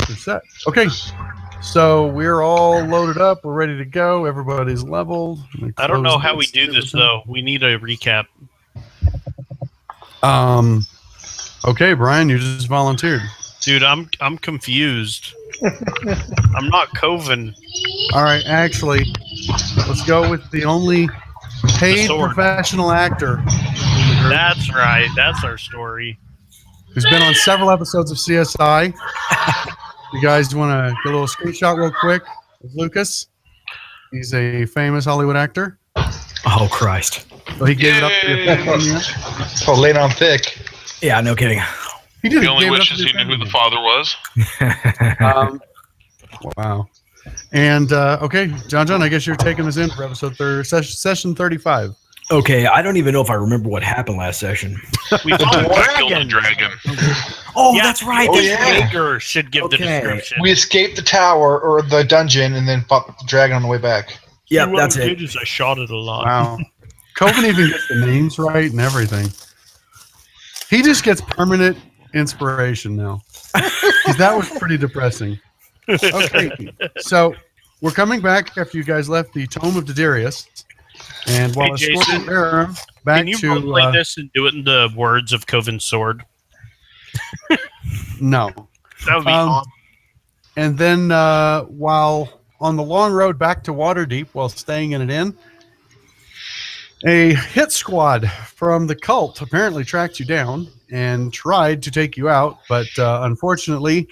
You're set. Okay. So we're all loaded up. We're ready to go. Everybody's leveled. I don't know how we do this though. We need a recap. Okay, Brian, you just volunteered. Dude, I'm confused. I'm not Coven. All right, actually, let's go with the only paid professional actor. That's right. That's our story. Who's been on several episodes of CSI. You guys want to get a little screenshot real quick of Lucas? He's a famous Hollywood actor. Oh, Christ. So he gave it up to your Oh, laid on thick. Yeah, no kidding. He did. He only wishes he knew who the father was. Wow. And, okay, John, I guess you're taking us in for episode session 35. Okay, I don't even know if I remember what happened last session. We killed the dragon. Oh, yeah, that's right. Oh, yeah. Jaeger should give the description. We escaped the tower or the dungeon and then fought the dragon on the way back. Yeah, that's it. I shot it a lot. Wow. Coven even gets the names right and everything. He just gets permanent inspiration now. Because that was pretty depressing. Okay, so we're coming back after you guys left the Tome of Dedirius. And while escorting Aram back can you roleplay this and do it in the words of Coven's sword? No. That would be awesome. And then while on the long road back to Waterdeep while staying in an inn, a hit squad from the cult apparently tracked you down and tried to take you out, but unfortunately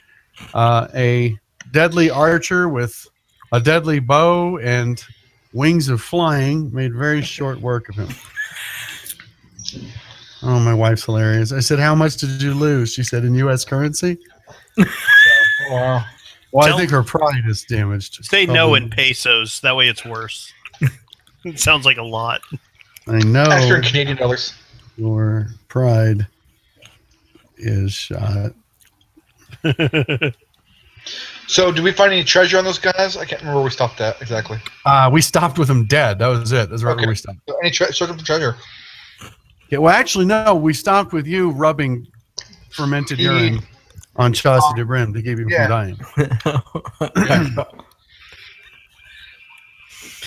a deadly archer with a deadly bow and wings of flying made very short work of him. Oh, my wife's hilarious. I said, how much did you lose? She said, in U.S. currency? Wow. Well, I think her pride is damaged. Say no in pesos. That way it's worse. It sounds like a lot. I know. After Canadian dollars. Your pride is shot. So, did we find any treasure on those guys? I can't remember where we stopped at exactly. We stopped with them dead. That was it. That's right where we stopped. So any search of the treasure? Yeah, well, actually, no. We stopped with you rubbing fermented urine on Chaucer de Brim to keep him from dying.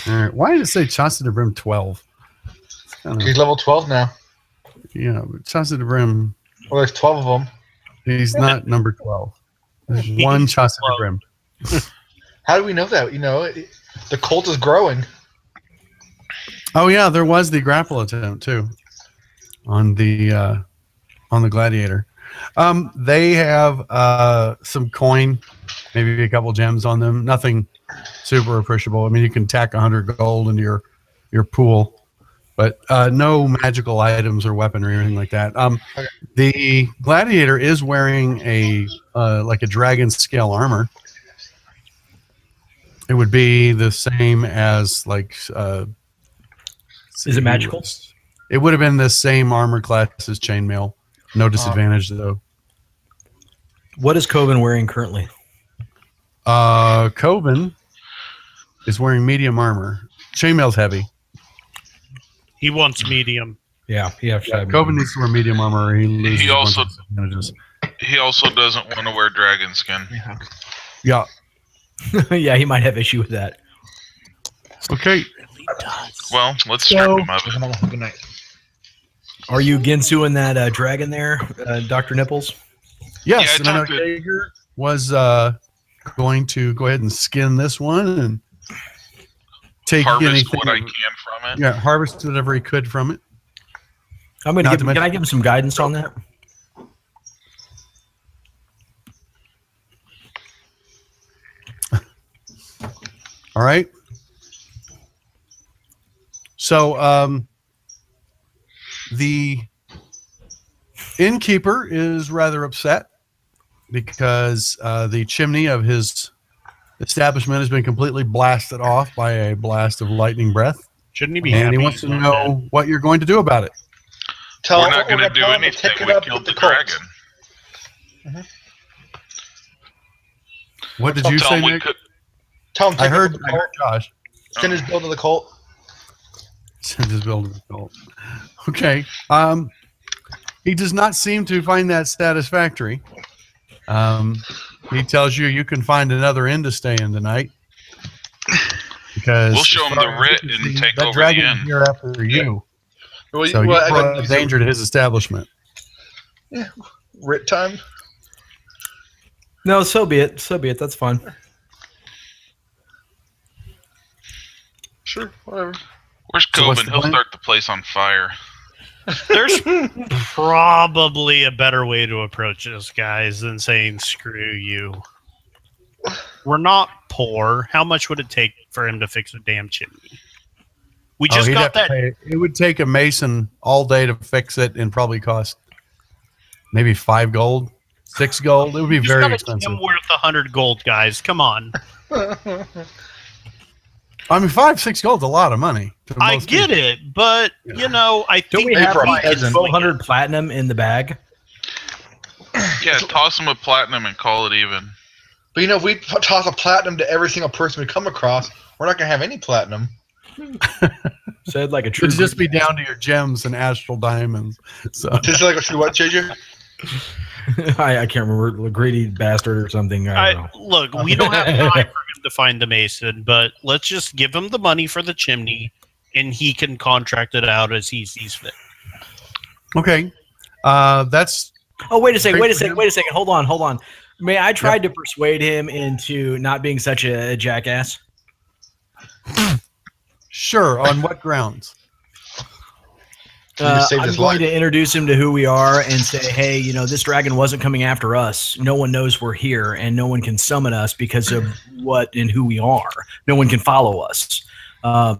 All right. Why did it say Chaucer de Brim 12? He's level 12 now. Yeah, but Chaucer de Brim. Well, there's 12 of them. He's not number 12. There's one Chaucer de Brim. How do we know that? You know, the cult is growing. Oh yeah, there was the grapple attempt too on the gladiator. They have some coin, maybe a couple gems on them. Nothing super appreciable. I mean, you can tack 100 gold into your pool, but no magical items or weaponry or anything like that. The gladiator is wearing a like a dragon scale armor. It would be the same as like. Is it magical? It would have been the same armor class as chainmail. No disadvantage though. What is Coven wearing currently? Coven is wearing medium armor. Chainmail's heavy. He wants medium. Yeah, Coven needs to wear medium armor. Or he also doesn't want to wear dragon skin. Yeah. Yeah, he might have issue with that. Okay. Well, let's strip him of it. Good night. Are you Ginsuing that dragon there, Dr. Nipples? Yes, and I know Jaeger was going to go ahead and skin this one and take harvest anything what I can from it. Yeah, harvest whatever he could from it. I'm gonna can I give him some guidance on that? All right. So the innkeeper is rather upset because the chimney of his establishment has been completely blasted off by a blast of lightning breath. Shouldn't he be And he wants to know what you're going to do about it. We're not going to do anything. We killed the dragon. Mm-hmm. What did you say, Nick? Tell him I heard Josh. Send his bill to the cult. Send his bill to the cult. Okay. He does not seem to find that satisfactory. he tells you can find another inn to stay in tonight. Because we'll show him the writ and take over dragon the inn. Here after you. Well, So you brought danger to his establishment. Yeah, writ time. No, so be it. So be it. That's fine. Sure, whatever. Where's Coben? He'll start the place on fire. There's probably a better way to approach this, guys, than saying "screw you." We're not poor. How much would it take for him to fix a damn chimney? We just got that. It would take a mason all day to fix it, and probably cost maybe 5 gold, 6 gold. It would be very expensive. I'm worth 100 gold, guys. Come on. I mean, 5-6 gold's a lot of money. I get it, but you know, I think we have 1,200 platinum in the bag. Yeah, toss him a platinum and call it even. But you know, if we toss a platinum to every single person we come across, we're not gonna have any platinum. Said like a true. It'd just be down to your gems and astral diamonds. So just like what, JJ? I can't remember, greedy bastard or something. I don't know. Look, we don't have time for him to find the mason, but let's just give him the money for the chimney, and he can contract it out as he sees fit. Okay, that's. Oh, wait a second. Hold on. May I tried to persuade him into not being such a jackass? Sure. On what grounds? I'm going to introduce him to who we are and say, hey, you know, this dragon wasn't coming after us. No one knows we're here, and no one can summon us because of what and who we are. No one can follow us.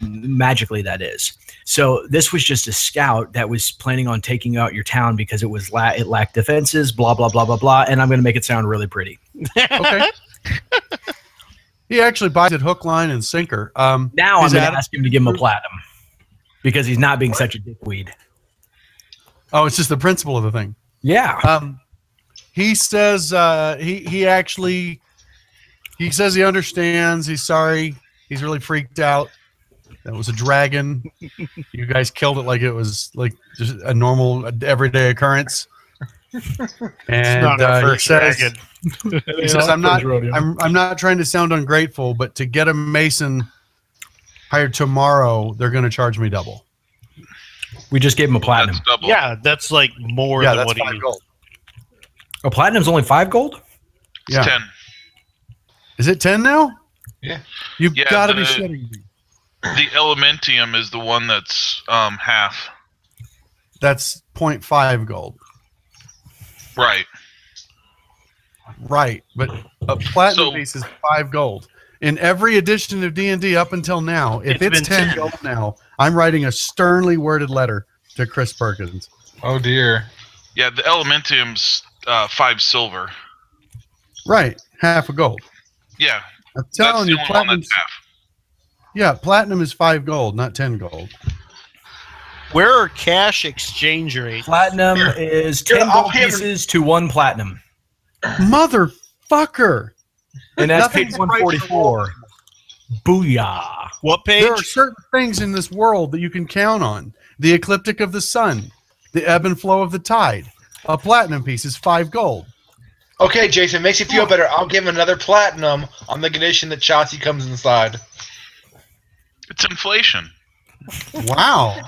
Magically, that is. So this was just a scout that was planning on taking out your town because it was it lacked defenses, blah, blah, blah, blah, blah. And I'm going to make it sound really pretty. Okay. He actually buys it hook, line, and sinker. Now I'm going to ask him to give him a platinum because he's not being such a dickweed. Oh, it's just the principle of the thing. Yeah. He says he says he understands. He's sorry. He's really freaked out. That was a dragon. You guys killed it like it was like just a normal everyday occurrence. And he says, I'm not trying to sound ungrateful, but to get a mason hired tomorrow, they're going to charge me double. We just gave him a platinum. Yeah, that's like more than what he gold. A platinum's only 5 gold? Yeah. 10. Is it 10 now? Yeah. You've got to be shitting me. The Elementium is the one that's half. That's 0.5 gold. Right. Right, but a platinum piece is 5 gold. In every edition of D&D up until now, if it's 10 gold now, I'm writing a sternly worded letter to Chris Perkins. Oh, dear. Yeah, the Elementium's 5 silver. Right, half a gold. Yeah. I'm telling you, platinum. Yeah, platinum is 5 gold, not 10 gold. Where are cash exchange rates? Platinum is 10 gold pieces to 1 platinum. Motherfucker. And that's page 144. Booyah. What page? There are certain things in this world that you can count on. The ecliptic of the sun, the ebb and flow of the tide. A platinum piece is 5 gold. Okay, Jason, makes you feel better. I'll give him another platinum on the condition that Chauncey comes inside. It's inflation. Wow.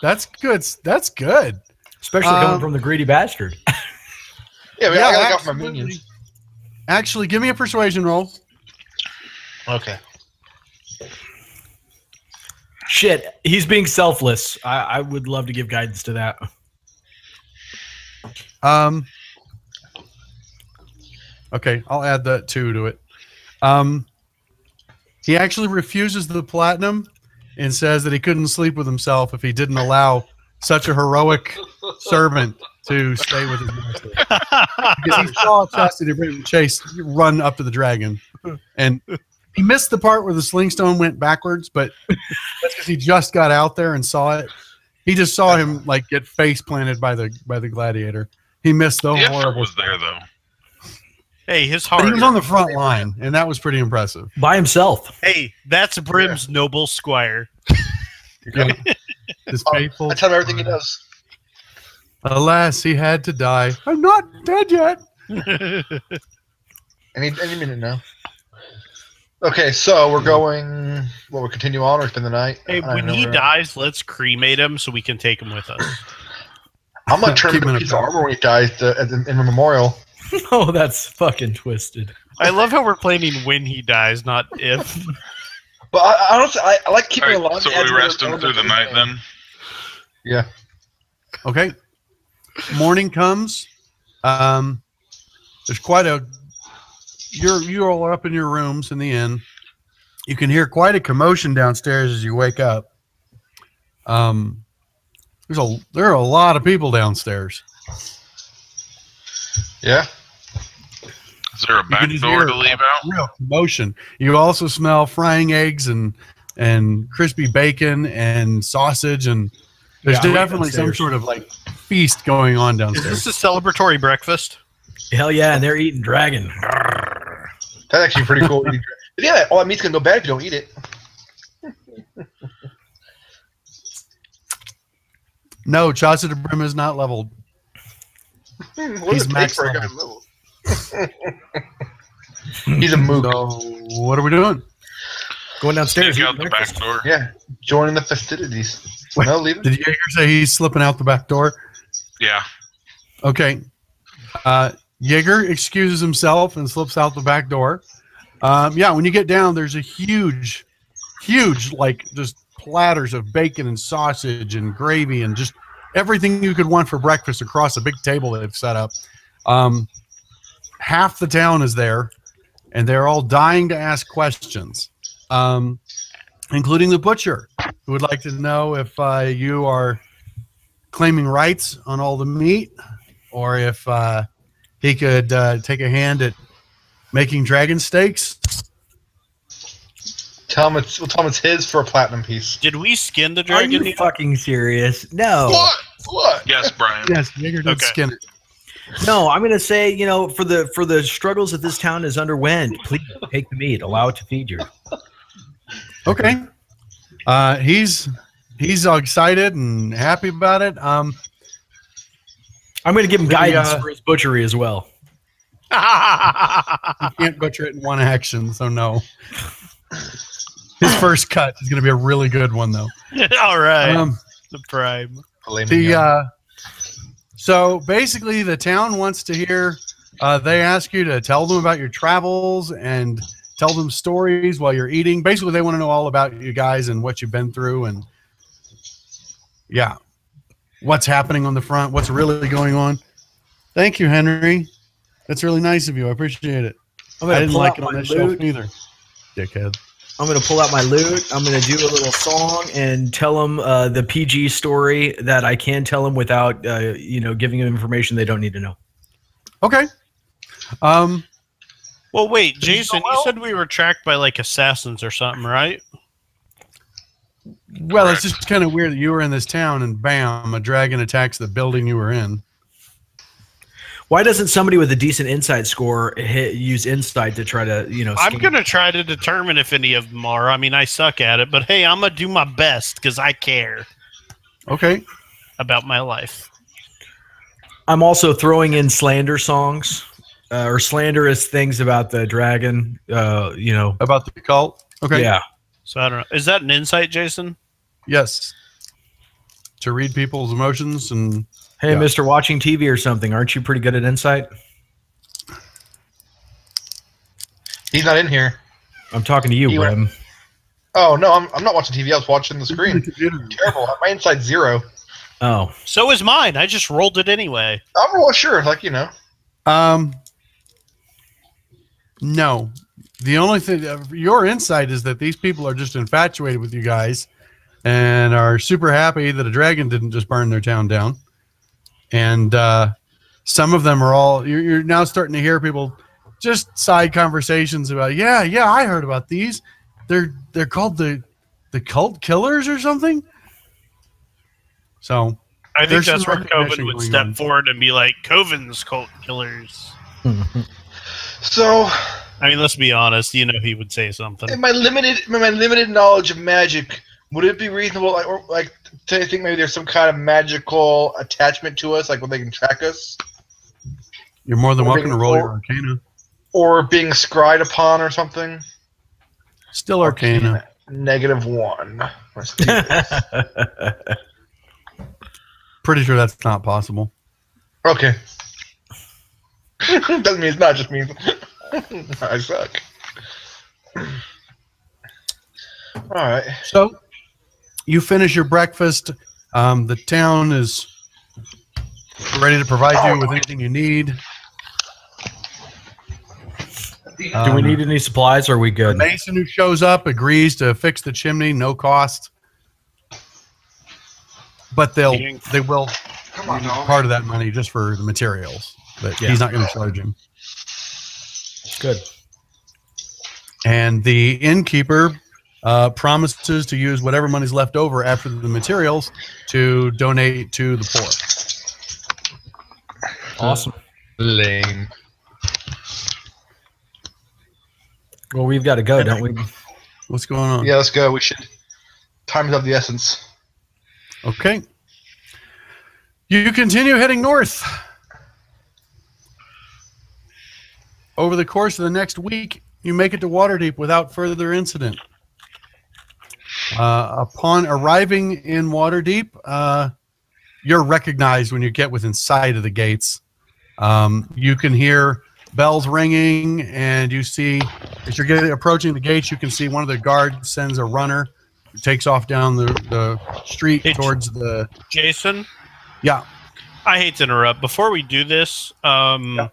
That's good. That's good. Especially coming from the greedy bastard. Yeah, I gotta look out for my minions. Actually, give me a persuasion roll. Okay. Shit, he's being selfless. I would love to give guidance to that. Okay, I'll add that 2 to it. He actually refuses the platinum and says that he couldn't sleep with himself if he didn't allow such a heroic servant to stay with his master. Because he saw Chase run up to the dragon. And he missed the part where the sling stone went backwards, but that's because he just got out there and saw it. He just saw him like get face planted by the gladiator. He missed the horrible. Was there though? Hey, his heart. But he was on the front line, and that was pretty impressive. By himself. Hey, that's Brim's noble squire. His faithful. I tell him everything he does. Alas, he had to die. I'm not dead yet. Any minute now. Okay, so we're going. We'll continue on or spend the night. Hey, when he dies, let's cremate him so we can take him with us. I'm gonna turn him into a piece of armor when he dies in a memorial. Oh, that's fucking twisted. I love how we're planning when he dies, not if. But I honestly, I like keeping alive. So we rest him through the night then? Yeah. Okay. Morning comes. There's quite a. You all are up in your rooms in the inn. You can hear quite a commotion downstairs as you wake up. There are a lot of people downstairs. Yeah. Is there a back door to leave out? Real commotion. You also smell frying eggs and crispy bacon and sausage, and there's definitely some sort of like feast going on downstairs. Is this a celebratory breakfast? Hell yeah, and they're eating dragon. That's actually pretty cool. Yeah, all that meat's gonna go bad if you don't eat it. No, Chaucer de Brim is not leveled. He's max level. He's a mook. So what are we doing? Going downstairs. Sneak out the back door. Yeah, joining the festivities. Wait, no, leave it. Did Jaeger say he's slipping out the back door? Yeah. Okay. Jaeger excuses himself and slips out the back door. Yeah, when you get down, there's a huge, like just platters of bacon and sausage and gravy and just everything you could want for breakfast across a big table they've set up. Half the town is there, and they're all dying to ask questions, including the butcher, who would like to know if you are claiming rights on all the meat, or if he could take a hand at making dragon steaks. Tell him it's his for a platinum piece. Did we skin the Are dragon? you fucking serious? No. What? Yes, Brian. Yes, Jaeger did skin it. No, I'm gonna say, you know, for the struggles that this town has underwent, please take the meat. Allow it to feed you. Okay. He's all excited and happy about it. I'm gonna give him guidance for his butchery as well. You can't butcher it in one action, so no. His first cut is going to be a really good one, though. All right. The prime. So basically, the town wants to hear. They ask you to tell them about your travels and tell them stories while you're eating. Basically, they want to know all about you guys and what you've been through, and yeah, what's happening on the front, what's really going on. Thank you, Henry. That's really nice of you. I appreciate it. I didn't like it on this shelf either. Dickhead. I'm going to pull out my loot. I'm going to do a little song and tell them the PG story that I can tell them without, giving them information they don't need to know. Okay. Well, wait, Jason, you said we were tracked by like assassins or something, right? Well, it's just kind of weird that you were in this town and bam, a dragon attacks the building you were in. Why doesn't somebody with a decent insight score use insight to try to, I'm going to try to determine if any of them are. I mean, I suck at it, but hey, I'm going to do my best because I care. Okay. About my life. I'm also throwing in slander songs or slanderous things about the dragon, About the cult? Okay. Yeah. So I don't know. Is that an insight, Jason? Yes. To read people's emotions and... Hey, Mr. Watching TV or something, aren't you pretty good at insight? He's not in here. I'm talking to you, Rem. Oh, no, I'm not watching TV. I was watching the screen. Terrible. My insight's 0. Oh. So is mine. I just rolled it anyway. Well, sure. No. The only thing... your insight is that these people are just infatuated with you guys and are super happy that a dragon didn't just burn their town down. And some of them are all you're now starting to hear people just side conversations about I heard about these. They're called the cult killers or something. So I think that's where Coven would step forward and be like, Coven's cult killers. So I mean, let's be honest, he would say something. In my limited knowledge of magic, would it be reasonable to think maybe there's some kind of magical attachment to us, like when they can track us? You're more than welcome to roll your Arcana. Or being scryed upon or something. Still Arcana. -1. Let's do this. Pretty sure that's not possible. Okay. Doesn't mean it's not, just means I suck. Alright. So, you finish your breakfast. The town is ready to provide you with anything you need. Do we need any supplies, or are we good? The mason who shows up agrees to fix the chimney, no cost. But they will part of that money just for the materials. But he's not going to charge him. Good. And the innkeeper promises to use whatever money's left over after the materials to donate to the poor. Awesome. Lame. Well, we've got to go, don't we? What's going on? Yeah, let's go. We should. Time is of the essence. Okay. You continue heading north. Over the course of the next week, you make it to Waterdeep without further incident. Upon arriving in Waterdeep, you're recognized when you get within sight of the gates. You can hear bells ringing, and you see, as you're approaching the gates, you can see one of the guards sends a runner who takes off down the street towards the... Jason? Yeah. I hate to interrupt. Before we do this, I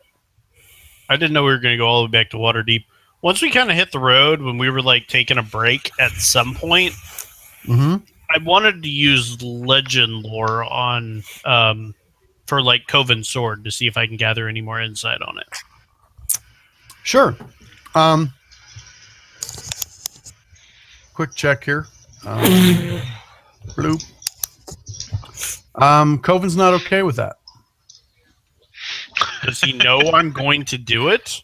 didn't know we were going to go all the way back to Waterdeep. Once we kind of hit the road, when we were like taking a break at some point, I wanted to use legend lore on for like Coven's sword to see if I can gather any more insight on it. Sure. Quick check here. Bloop. Coven's not okay with that. Does he know I'm going to do it?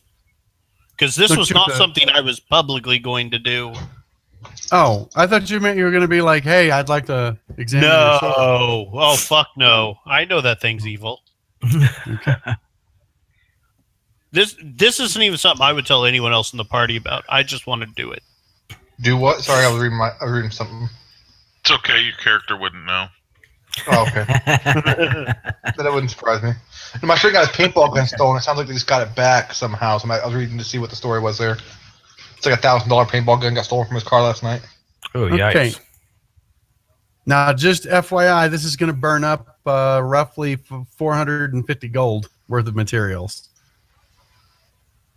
Because this was not something I was publicly going to do. Oh, I thought you meant you were going to be like, hey, I'd like to examine your sword. No. Oh, fuck no. I know that thing's evil. Okay. This isn't even something I would tell anyone else in the party about. I just want to do it. Do what? Sorry, I was reading something. It's okay. Your character wouldn't know. Oh, okay. That wouldn't surprise me. And my friend got his paintball gun stolen. It sounds like they just got it back somehow. So I was reading to see what the story was there. It's like $1,000 paintball gun got stolen from his car last night. Oh, yikes. Okay. Now, just FYI, this is going to burn up roughly 450 gold worth of materials.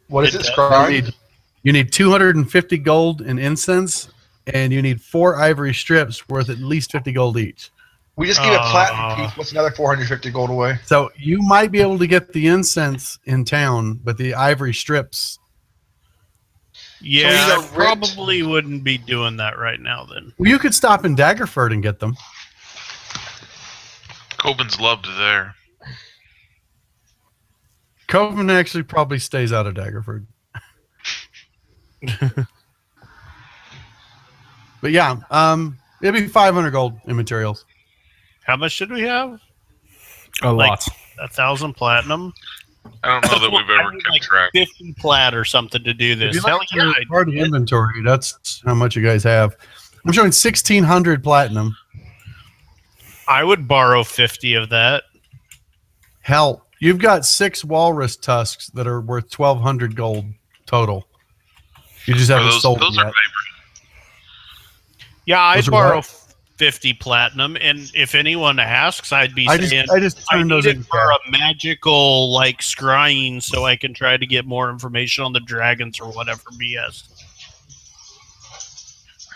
What is it, Scribe? You need 250 gold in incense, and you need 4 ivory strips worth at least 50 gold each. We just gave a platinum piece. What's another 450 gold away? So you might be able to get the incense in town, but the ivory strips... Yeah, so I probably wouldn't be doing that right now then. Well, you could stop in Daggerford and get them. Coven's loved there. Coven actually probably stays out of Daggerford. But yeah, it'd be 500 gold in materials. How much did we have? A lot. 1,000 platinum. I don't know that we've ever kept track. 50 plat or something to do this. If you like part of inventory, that's how much you guys have. I'm showing 1,600 platinum. I would borrow 50 of that. Hell, you've got 6 walrus tusks that are worth 1,200 gold total. You just haven't sold them yet. Yeah, I'd borrow 50 platinum, and if anyone asks, I'd be saying I just turned those in for a magical like scrying, so I can try to get more information on the dragons or whatever BS.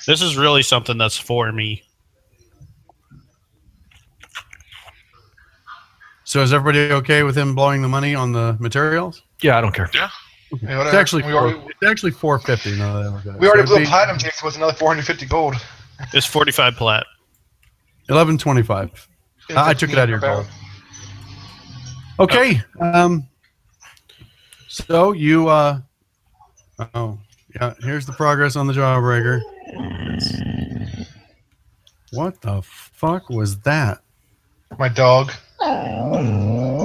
This is really something that's for me. So is everybody okay with him blowing the money on the materials? Yeah, I don't care. Yeah. Okay. It's actually 450. No, we already blew platinum, Jason. What's another 450 gold? It's 45 plat. 1125. I took it out of your gold. Okay. So you oh yeah, here's the progress on the Jawbreaker. What the fuck was that? My dog.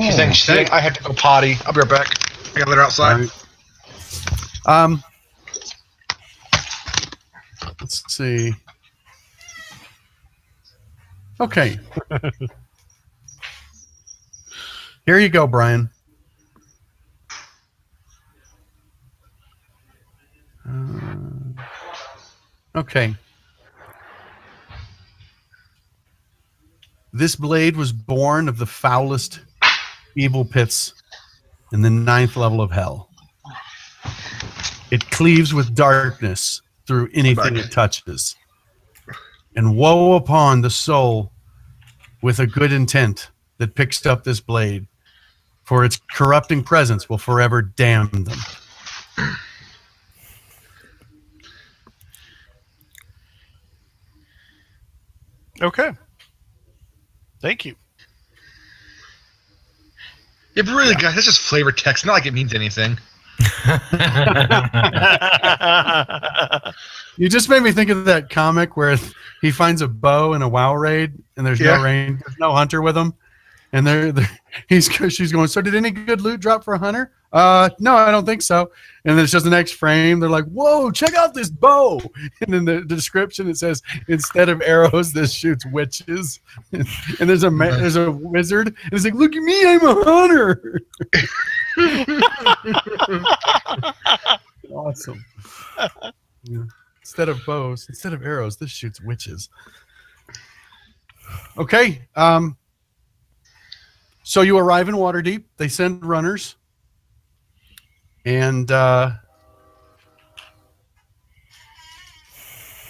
She's saying I have to go potty. I'll be right back. I gotta let her outside. Let's see. Okay. Here you go, Brian. Okay. This blade was born of the foulest evil pits in the 9th level of hell. It cleaves with darkness through anything it touches. And woe upon the soul with a good intent that picks up this blade, for its corrupting presence will forever damn them. Okay. Thank you. Yeah, but really, guys, that's just flavor text. Not like it means anything. You just made me think of that comic where he finds a bow in a WoW raid, and there's there's no hunter with him, and she's going, so did any good loot drop for a hunter? No, I don't think so. And then it's just the next frame. They're like, whoa, check out this bow. And in the description, it says, instead of arrows, this shoots witches. And there's a wizard. And it's like, look at me, I'm a hunter. Awesome. Yeah. Instead of bows, instead of arrows, this shoots witches. Okay. So you arrive in Waterdeep. They send runners. And there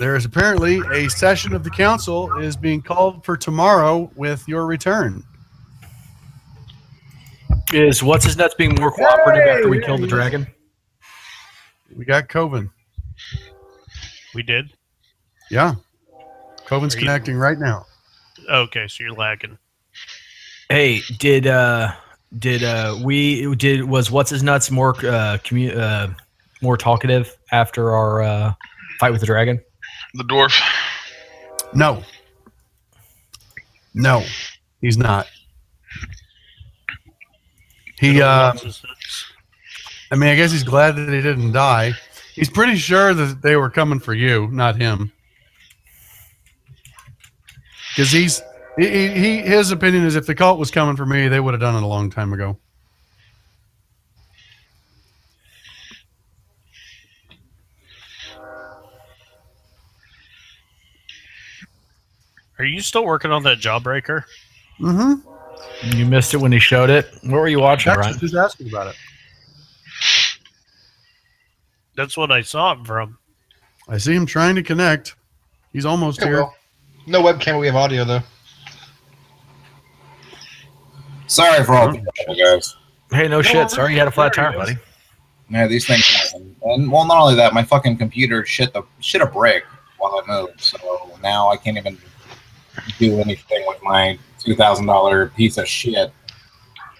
is apparently a session of the council is being called for tomorrow with your return. Is what's his nuts being more cooperative after we killed the dragon? We got Coven. We did? Yeah. Coven's connecting right now. Okay, so you're lagging. Hey, was what's his nuts more more talkative after our fight with the dragon? The dwarf. No, he's not. I mean, I guess he's glad that he didn't die. He's pretty sure that they were coming for you, not him. Because his opinion is if the cult was coming for me, they would have done it a long time ago. Are you still working on that Jawbreaker? Mm-hmm. You missed it when he showed it. What were you watching, Brian? Just asking about it. That's what I saw him from. I see him trying to connect. He's almost here. Well, no webcam, but we have audio, though. Sorry for all the trouble, guys. Hey, no shit. Sorry you had a flat tire, buddy. Yeah, these things happen. And, well, not only that, my fucking computer shit a brick while I moved. So now I can't even do anything with my $2,000 piece of shit.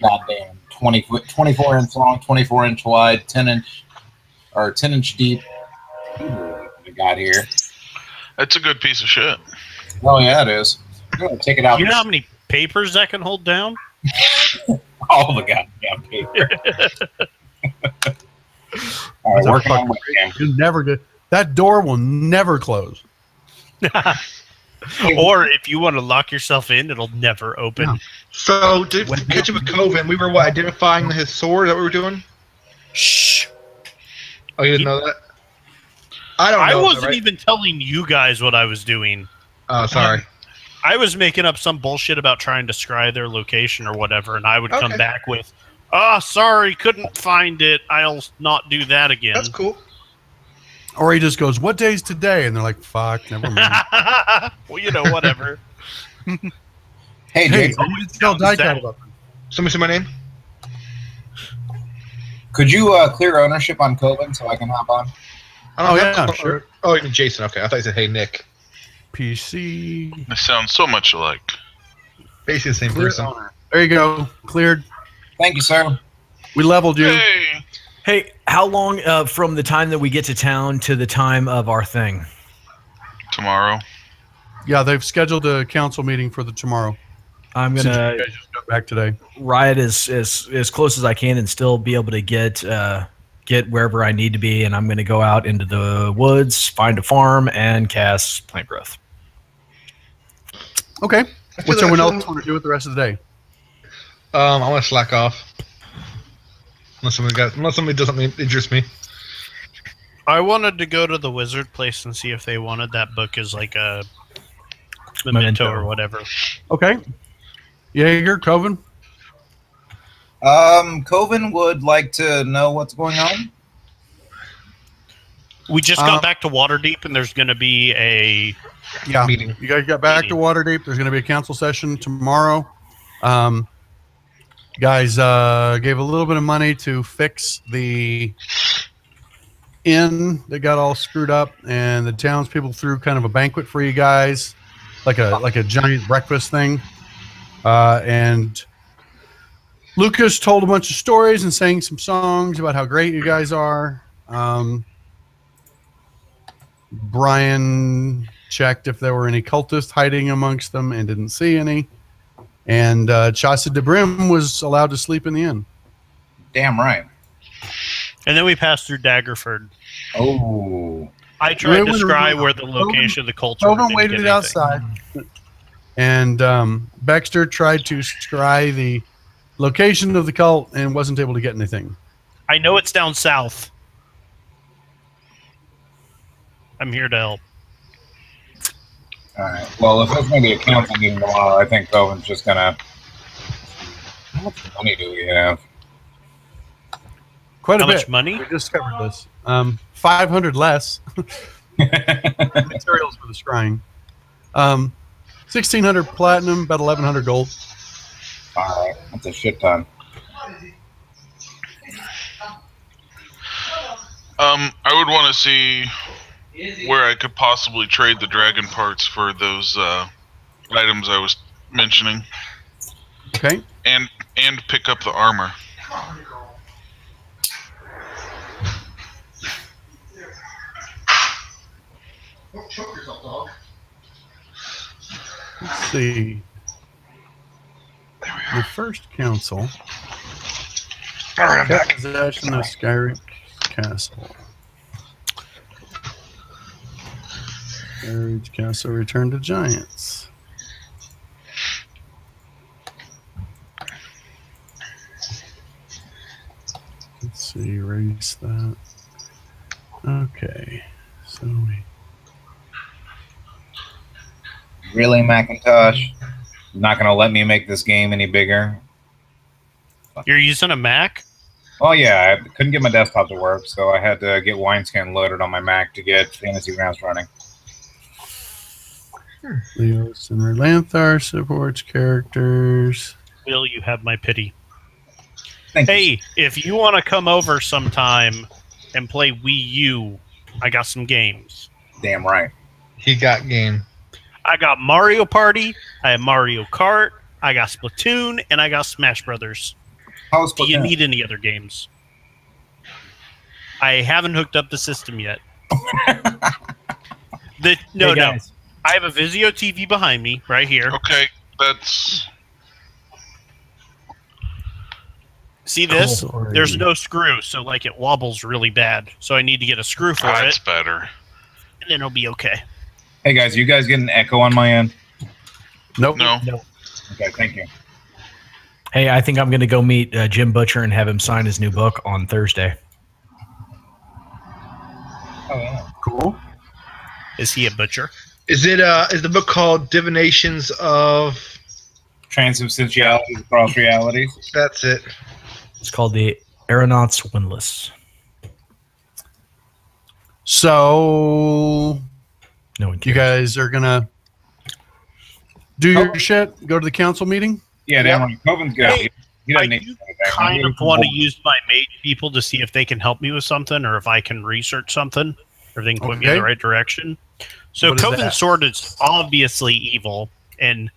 Goddamn 24 inch long, 24 inch wide, 10 inch deep. We got here. It's a good piece of shit. Oh yeah, it is. I'm gonna take it out. You know how many papers that can hold down? All the goddamn paper. All right, working on webcam. You never get that door will never close. Or if you want to lock yourself in, it'll never open. No. So, to catch up with Coven, we were identifying his sword? Is that what we were doing? Shh. Oh, you didn't know that? I don't know. I wasn't even telling you guys what I was doing. Oh, sorry. I was making up some bullshit about trying to scry their location or whatever, and I would come back with, sorry, couldn't find it. I'll not do that again. That's cool. Or he just goes, what day's today? And they're like, fuck, never mind. Well, you know, whatever. Hey, Jake, tell Diecast about them. Somebody say my name? could you clear ownership on Coven so I can hop on? Oh, yeah, sure. Oh, even Jason. Okay, I thought you said, hey, Nick. PC. They sound so much alike. Basically the same person. There you go. Cleared. Thank you, sir. We leveled you. Hey! Hey, how long from the time that we get to town to the time of our thing? Tomorrow. Yeah, they've scheduled a council meeting for tomorrow. I'm Since gonna you guys just got back today. ride as close as I can and still be able to get get wherever I need to be, and I'm going to go out into the woods, find a farm, and cast plant growth. Okay. What's everyone else want to do with the rest of the day? I'm gonna slack off. Unless somebody does something that interests me. I wanted to go to the wizard place and see if they wanted that book as like a memento or whatever. Okay. Jaeger, Coven? Coven would like to know what's going on. We just got back to Waterdeep, and there's going to be a meeting. You guys got back to Waterdeep. There's going to be a council session tomorrow. Guys gave a little bit of money to fix the inn that got all screwed up, and the townspeople threw kind of a banquet for you guys, like a giant breakfast thing. And Lucas told a bunch of stories and sang some songs about how great you guys are. Brian checked if there were any cultists hiding amongst them and didn't see any. And Chaucer de Brim was allowed to sleep in the inn. Damn right. And then we passed through Daggerford. Oh. I tried to describe where the location of the cults were. Coven waited outside. And Baxter tried to scry the location of the cult and wasn't able to get anything. I know it's down south. I'm here to help. All right. Well, if there's going to be a council meeting tomorrow, I think Coven's just going to... How much money do we have? Quite a bit. How much money? We just covered this. 500 less. Materials for the scrying. 1,600 platinum, about 1,100 gold. All right. That's a shit ton. I would want to see where I could possibly trade the dragon parts for those items I was mentioning. Okay. And pick up the armor. Don't choke yourself, dog. Let's see. The first council. All right, I'm back. Possession of Skyrick Castle. Skyrick Castle returned to Giants. Let's see, erase that. Okay, so we... Really, Macintosh? Not going to let me make this game any bigger? You're using a Mac? Oh, yeah. I couldn't get my desktop to work, so I had to get Wineskin loaded on my Mac to get Fantasy Grounds running. Leos and Relanthar supports characters. Will, you have my pity. Thank you. Hey, if you want to come over sometime and play Wii U, I got some games. Damn right. He got game. I got Mario Party, I have Mario Kart, I got Splatoon, and I got Smash Brothers. How was Do you Splatoon? need any other games? I haven't hooked up the system yet. No. I have a Vizio TV behind me, right here. Okay, that's... See this? Cool. There's no screw, so like it wobbles really bad. So I need to get a screw for That's it, better. and then it'll be okay. Hey, guys, you guys get an echo on my end? Nope. No. Okay, thank you. Hey, I think I'm going to go meet Jim Butcher and have him sign his new book on Thursday. Oh, yeah. Cool. Is he a butcher? Is it? Is the book called Divinations of? Transubstantiality across realities. That's it. It's called The Aeronauts Windlass. So No one you cares. guys are gonna do your shit. Go to the council meeting. Yeah, damn right. Coven's good. Hey, He I doesn't need do anything. kind of want to use my mage people to see if they can help me with something, or if I can research something, or if they can point me in Okay. the right direction. So What is Coven's that? Sword is obviously evil, and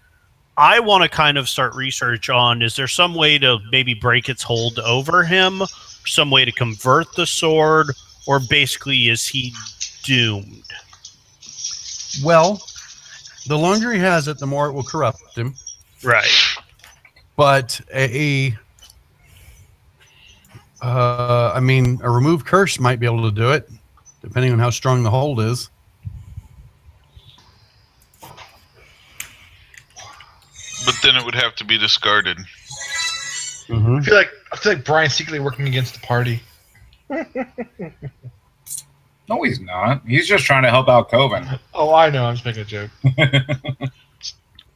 I want to kind of start research on, is there some way to maybe break its hold over him, some way to convert the sword, or basically is he doomed? Well, the longer he has it, the more it will corrupt him. Right. But a I mean, a remove curse might be able to do it, depending on how strong the hold is. But then it would have to be discarded. Mm-hmm. I feel like Brian's secretly working against the party. No, he's not. He's just trying to help out Coven. Oh, I know. I'm just making a joke.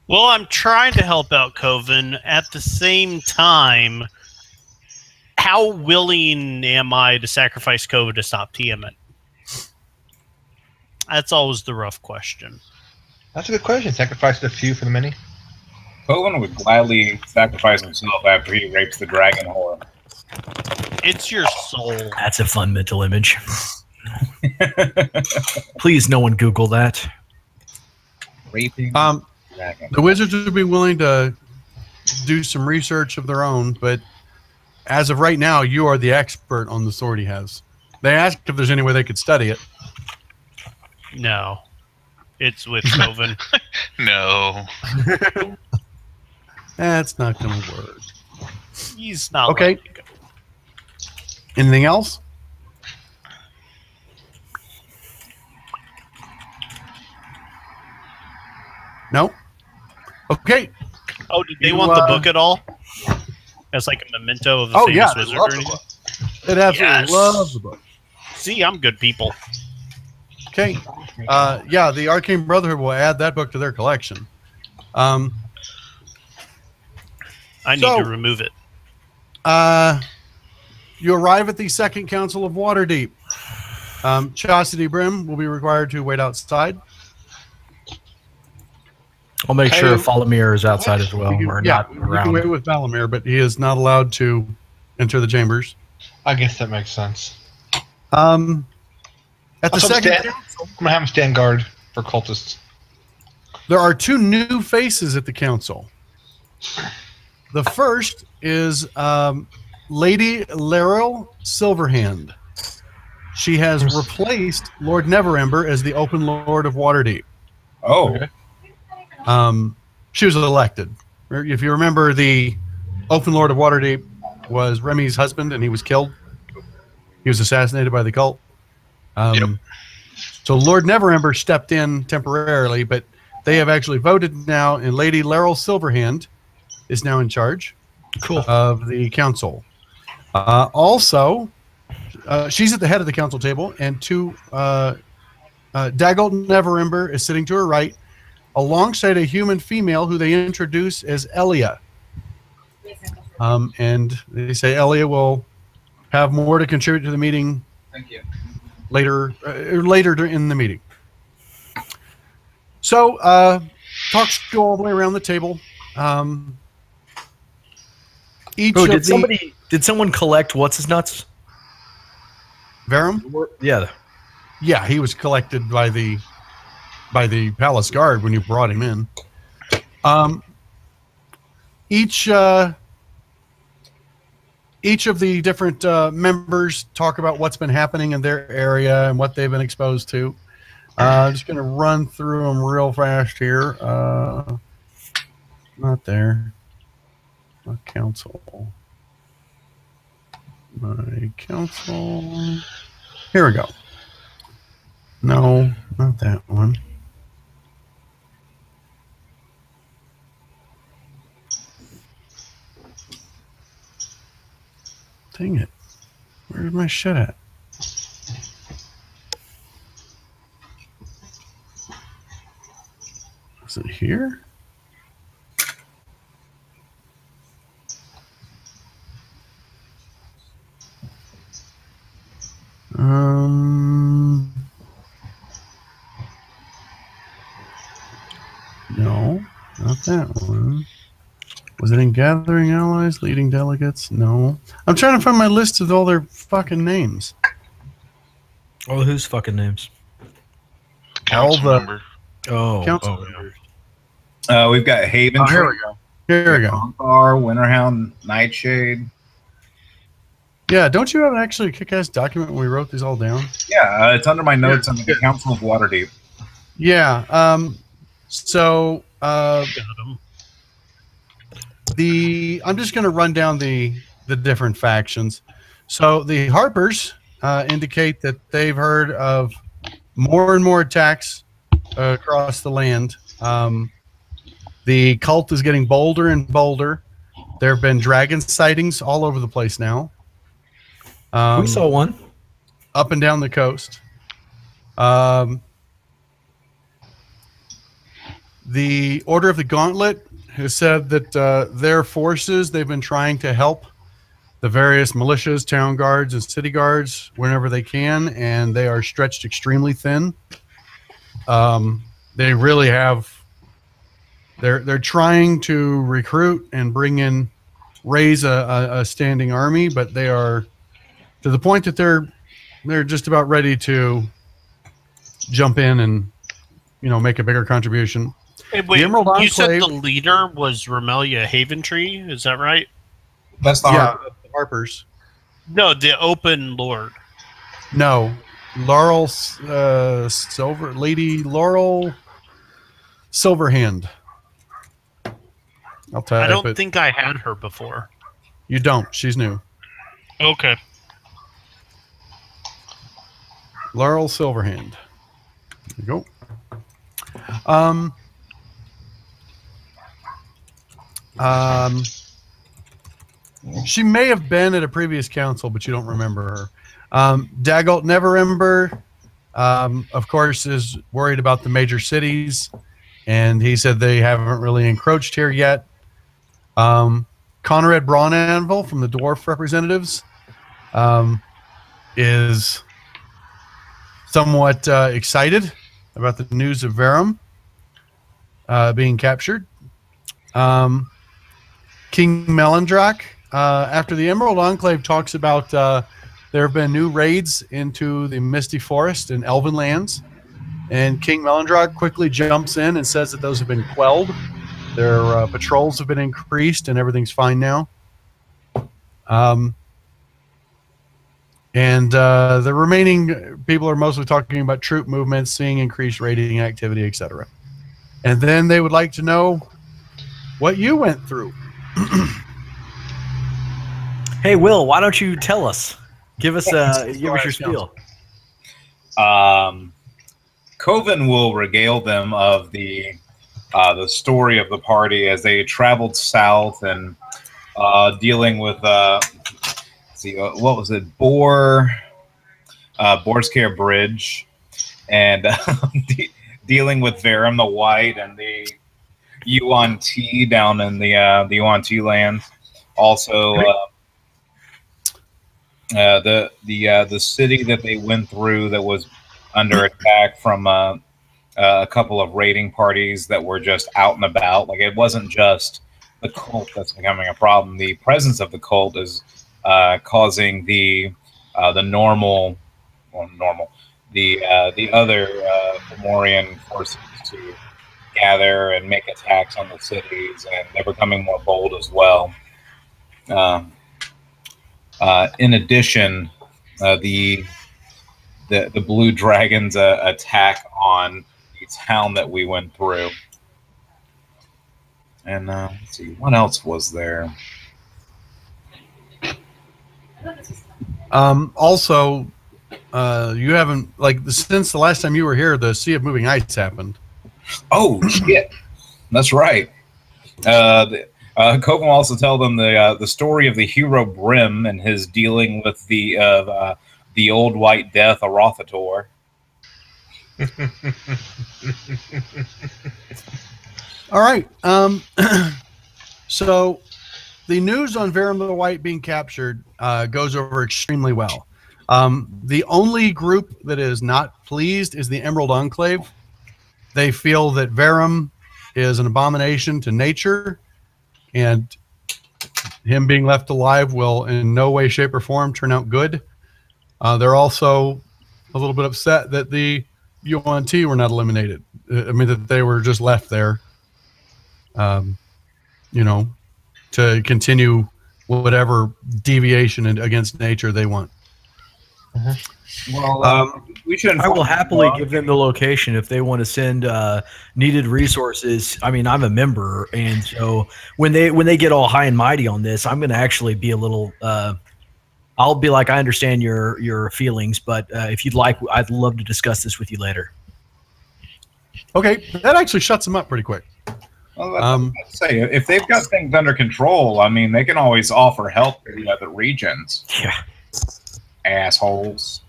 Well, I'm trying to help out Coven. At the same time, how willing am I to sacrifice Coven to stop Tiamat? That's always the rough question. That's a good question. Sacrifice the few for the many. Coven would gladly sacrifice himself after he rapes the dragon whore. It's your soul. That's a fun mental image. Please, no one Google that. Raping dragon. The wizards would be willing to do some research of their own, but as of right now, you are the expert on the sword he has. They asked if there's any way they could study it. No. It's with Coven. No. That's not going to work. He's not Okay. letting it go. Anything else? No? Okay. Oh, did they You, want the book at all? As like a memento of the Oh, famous yeah. They wizard love or the anything? book. It absolutely Yes. loves the book. See, I'm good people. Okay. Yeah, the Arcane Brotherhood will add that book to their collection. I need So- to remove it. You arrive at the Second Council of Waterdeep. Chastity Brim will be required to wait outside. I'll make Hey, sure Falamir is outside as well. Or Yeah, not you can around. wait with Valamir, but he is not allowed to enter the chambers. I guess that makes sense. At the Also, second, I'm gonna have him stand guard for cultists. there are two new faces at the council. The first is Lady Laryl Silverhand. She has replaced Lord Neverember as the Open Lord of Waterdeep. Oh, Okay. She was elected. If you remember, the Open Lord of Waterdeep was Remy's husband, and he was killed. He was assassinated by the cult. Yep. So Lord Neverember stepped in temporarily, but they have actually voted now, and Lady Laryl Silverhand is now in charge of the council. Also, she's at the head of the council table, and Daggalt Neverember is sitting to her right, alongside a human female who they introduce as Elia. And they say Elia will have more to contribute to the meeting. thank you. Later in the meeting. So, talks go all the way around the table. Did someone collect what's his nuts? Verum? Yeah. Yeah, he was collected by the palace guard when you brought him in. Each of the different members talk about what's been happening in their area and what they've been exposed to. I'm just going to run through them real fast here. Not there. Not council. My council. Here we go. No, not that one. Dang it. Where's my shit at? Is it here? No, not that one. Was it in gathering allies, leading delegates? No. I'm trying to find my list of all their fucking names. Oh, whose fucking names? Council the- member. Oh, Council yeah. members. We've got Haven. Oh, here we go. Here we go. Conthar, Winterhound, Nightshade. Yeah, don't you have actually a kick-ass document when we wrote these all down? Yeah, it's under my notes on the Council of Waterdeep. Yeah. So Got him. I'm just going to run down the different factions. So the Harpers indicate that they've heard of more and more attacks across the land. The cult is getting bolder and bolder. There have been dragon sightings all over the place now. We saw one. Up and down the coast. The Order of the Gauntlet has said that their forces, they've been trying to help the various militias, town guards, and city guards whenever they can, and they are stretched extremely thin. They really have. They're trying to recruit and raise a standing army, but they are to the point that they're just about ready to jump in and make a bigger contribution. Hey, wait, the Emerald you said Enclave, the leader was Remelia Haventree, is that right? That's the the Harpers. No, the Open Lord. No, Lady Laurel Silverhand. I'll tell you. I don't think I had her before. You don't. She's new. Okay. Laurel Silverhand. There you go. She may have been at a previous council, but you don't remember her. Dagult Neverember, of course, is worried about the major cities, and he said they haven't really encroached here yet. Conrad Brawnanvil from the Dwarf Representatives is somewhat excited about the news of Verum being captured. King Melindrak, after the Emerald Enclave talks about there have been new raids into the Misty Forest and Elven lands, and King Melindrak quickly jumps in and says that those have been quelled. Their patrols have been increased and everything's fine now. And the remaining people are mostly talking about troop movements, seeing increased raiding activity, etc. And then they would like to know what you went through. Hey, Will, why don't you tell us? Give us your spiel. Coven will regale them of the story of the party as they traveled south and dealing with what was it, Borskare Bridge, and dealing with Verum the White and the Yuan Ti down in the Yuan Ti lands. Also, the city that they went through that was under attack from a couple of raiding parties that were just out and about. Like, it wasn't just the cult that's becoming a problem. The presence of the cult is causing the other Fomorian forces to gather and make attacks on the cities, and they're becoming more bold as well. In addition, the Blue Dragons attack on the town that we went through. And let's see, what else was there? Also, you haven't, since the last time you were here, the Sea of Moving Ice happened. Oh, shit. That's right. Coven will also tell them the story of the hero Brim and his dealing with the old White Death, Arothator. All right. So the news on Verum the White being captured goes over extremely well. The only group that is not pleased is the Emerald Enclave. They feel that Verum is an abomination to nature, and him being left alive will in no way, shape, or form turn out good. They're also a little bit upset that the Yuan Ti were not eliminated. I mean, that they were just left there, to continue whatever deviation against nature they want. Well, we should. I will happily give them the location if they want to send needed resources. I mean, I'm a member, and so when they get all high and mighty on this, I'm going to actually be a little I'll be like, I understand your feelings, but if you'd like, I'd love to discuss this with you later. Okay, that actually shuts them up pretty quick. Well, say if they've got things under control, I mean, they can always offer help to the other regions. Yeah, assholes.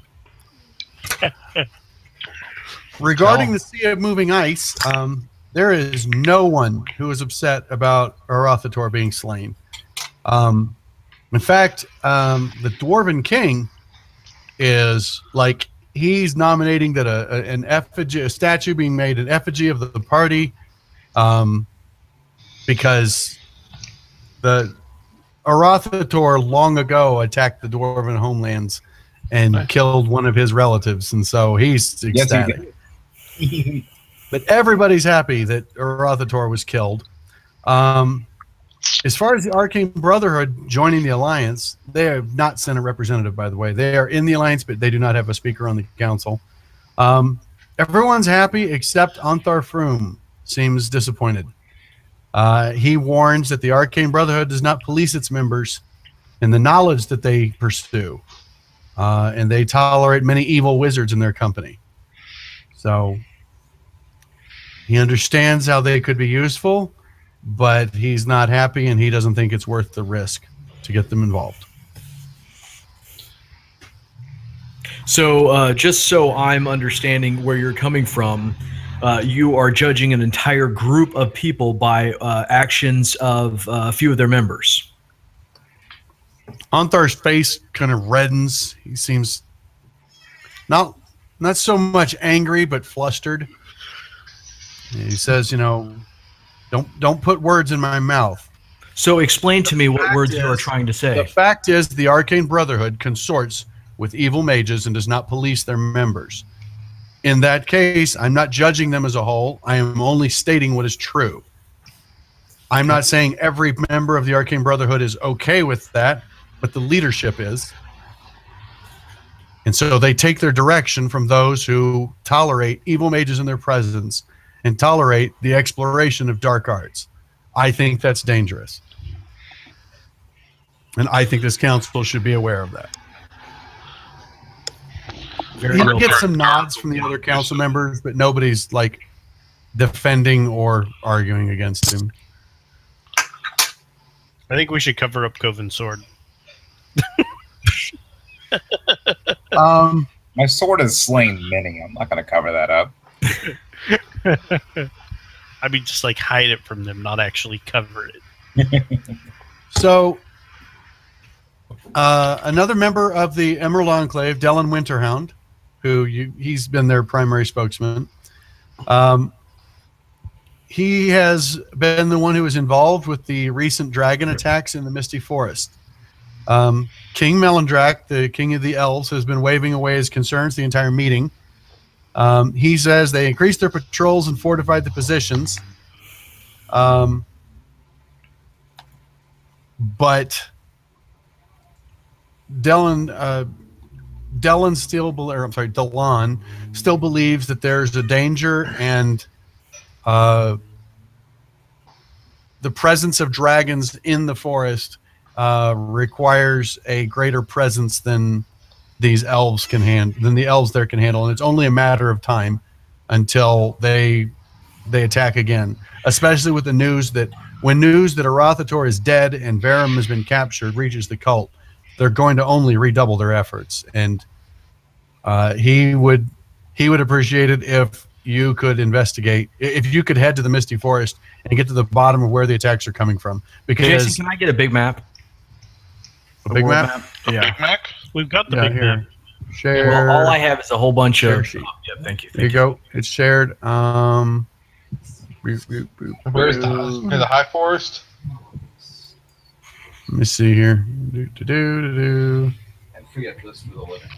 Regarding the Sea of Moving Ice, there is no one who is upset about Arathator being slain. In fact, the Dwarven King is like, he's nominating that an effigy, a statue being made, an effigy of the party, because the Arathator long ago attacked the Dwarven homelands and killed one of his relatives, and so he's ecstatic. Yes, but everybody's happy that Arathator was killed. As far as the Arcane Brotherhood joining the Alliance, they have not sent a representative, by the way. They are in the Alliance, but they do not have a speaker on the council. Everyone's happy except Antharr Froom seems disappointed. He warns that the Arcane Brotherhood does not police its members in the knowledge that they pursue. And they tolerate many evil wizards in their company. So he understands how they could be useful, but he's not happy, and he doesn't think it's worth the risk to get them involved. So just so I'm understanding where you're coming from, you are judging an entire group of people by actions of a few of their members. Anthar's face kind of reddens. He seems not so much angry, but flustered. He says, don't put words in my mouth. So explain to me what words you are trying to say. The fact is, the Arcane Brotherhood consorts with evil mages and does not police their members. In that case, I'm not judging them as a whole. I am only stating what is true. I'm not saying every member of the Arcane Brotherhood is okay with that, but the leadership is. And so they take their direction from those who tolerate evil mages in their presence and tolerate the exploration of dark arts. I think that's dangerous. And I think this council should be aware of that. He gets some nods from the other council members, but nobody's like defending or arguing against him. I think we should cover up Coven's sword. My sword has slain many. I'm not going to cover that up. I mean, just like hide it from them, not actually cover it. So, another member of the Emerald Enclave, Dellen Winterhound, he's been their primary spokesman. He has been the one who was involved with the recent dragon attacks in the Misty Forest. King Melindrak, the king of the elves, has been waving away his concerns the entire meeting. He says they increased their patrols and fortified the positions. But Dellen still believes that there's a danger, and the presence of dragons in the forest requires a greater presence than these elves can the elves there can handle, and it's only a matter of time until they attack again. Especially with the news that when news that Arathator is dead and Verum has been captured reaches the cult, they're going to only redouble their efforts. And he would appreciate it if you could investigate, if you could head to the Misty Forest and get to the bottom of where the attacks are coming from. Because Jason, can I get a big map? A big map? Yeah. Big Mac? We've got the big map. Share. Well, all I have is a whole bunch of. Sheet. Oh, yeah, thank you. There you go. It's shared. Where is the High Forest? Let me see here. And forget this for the living.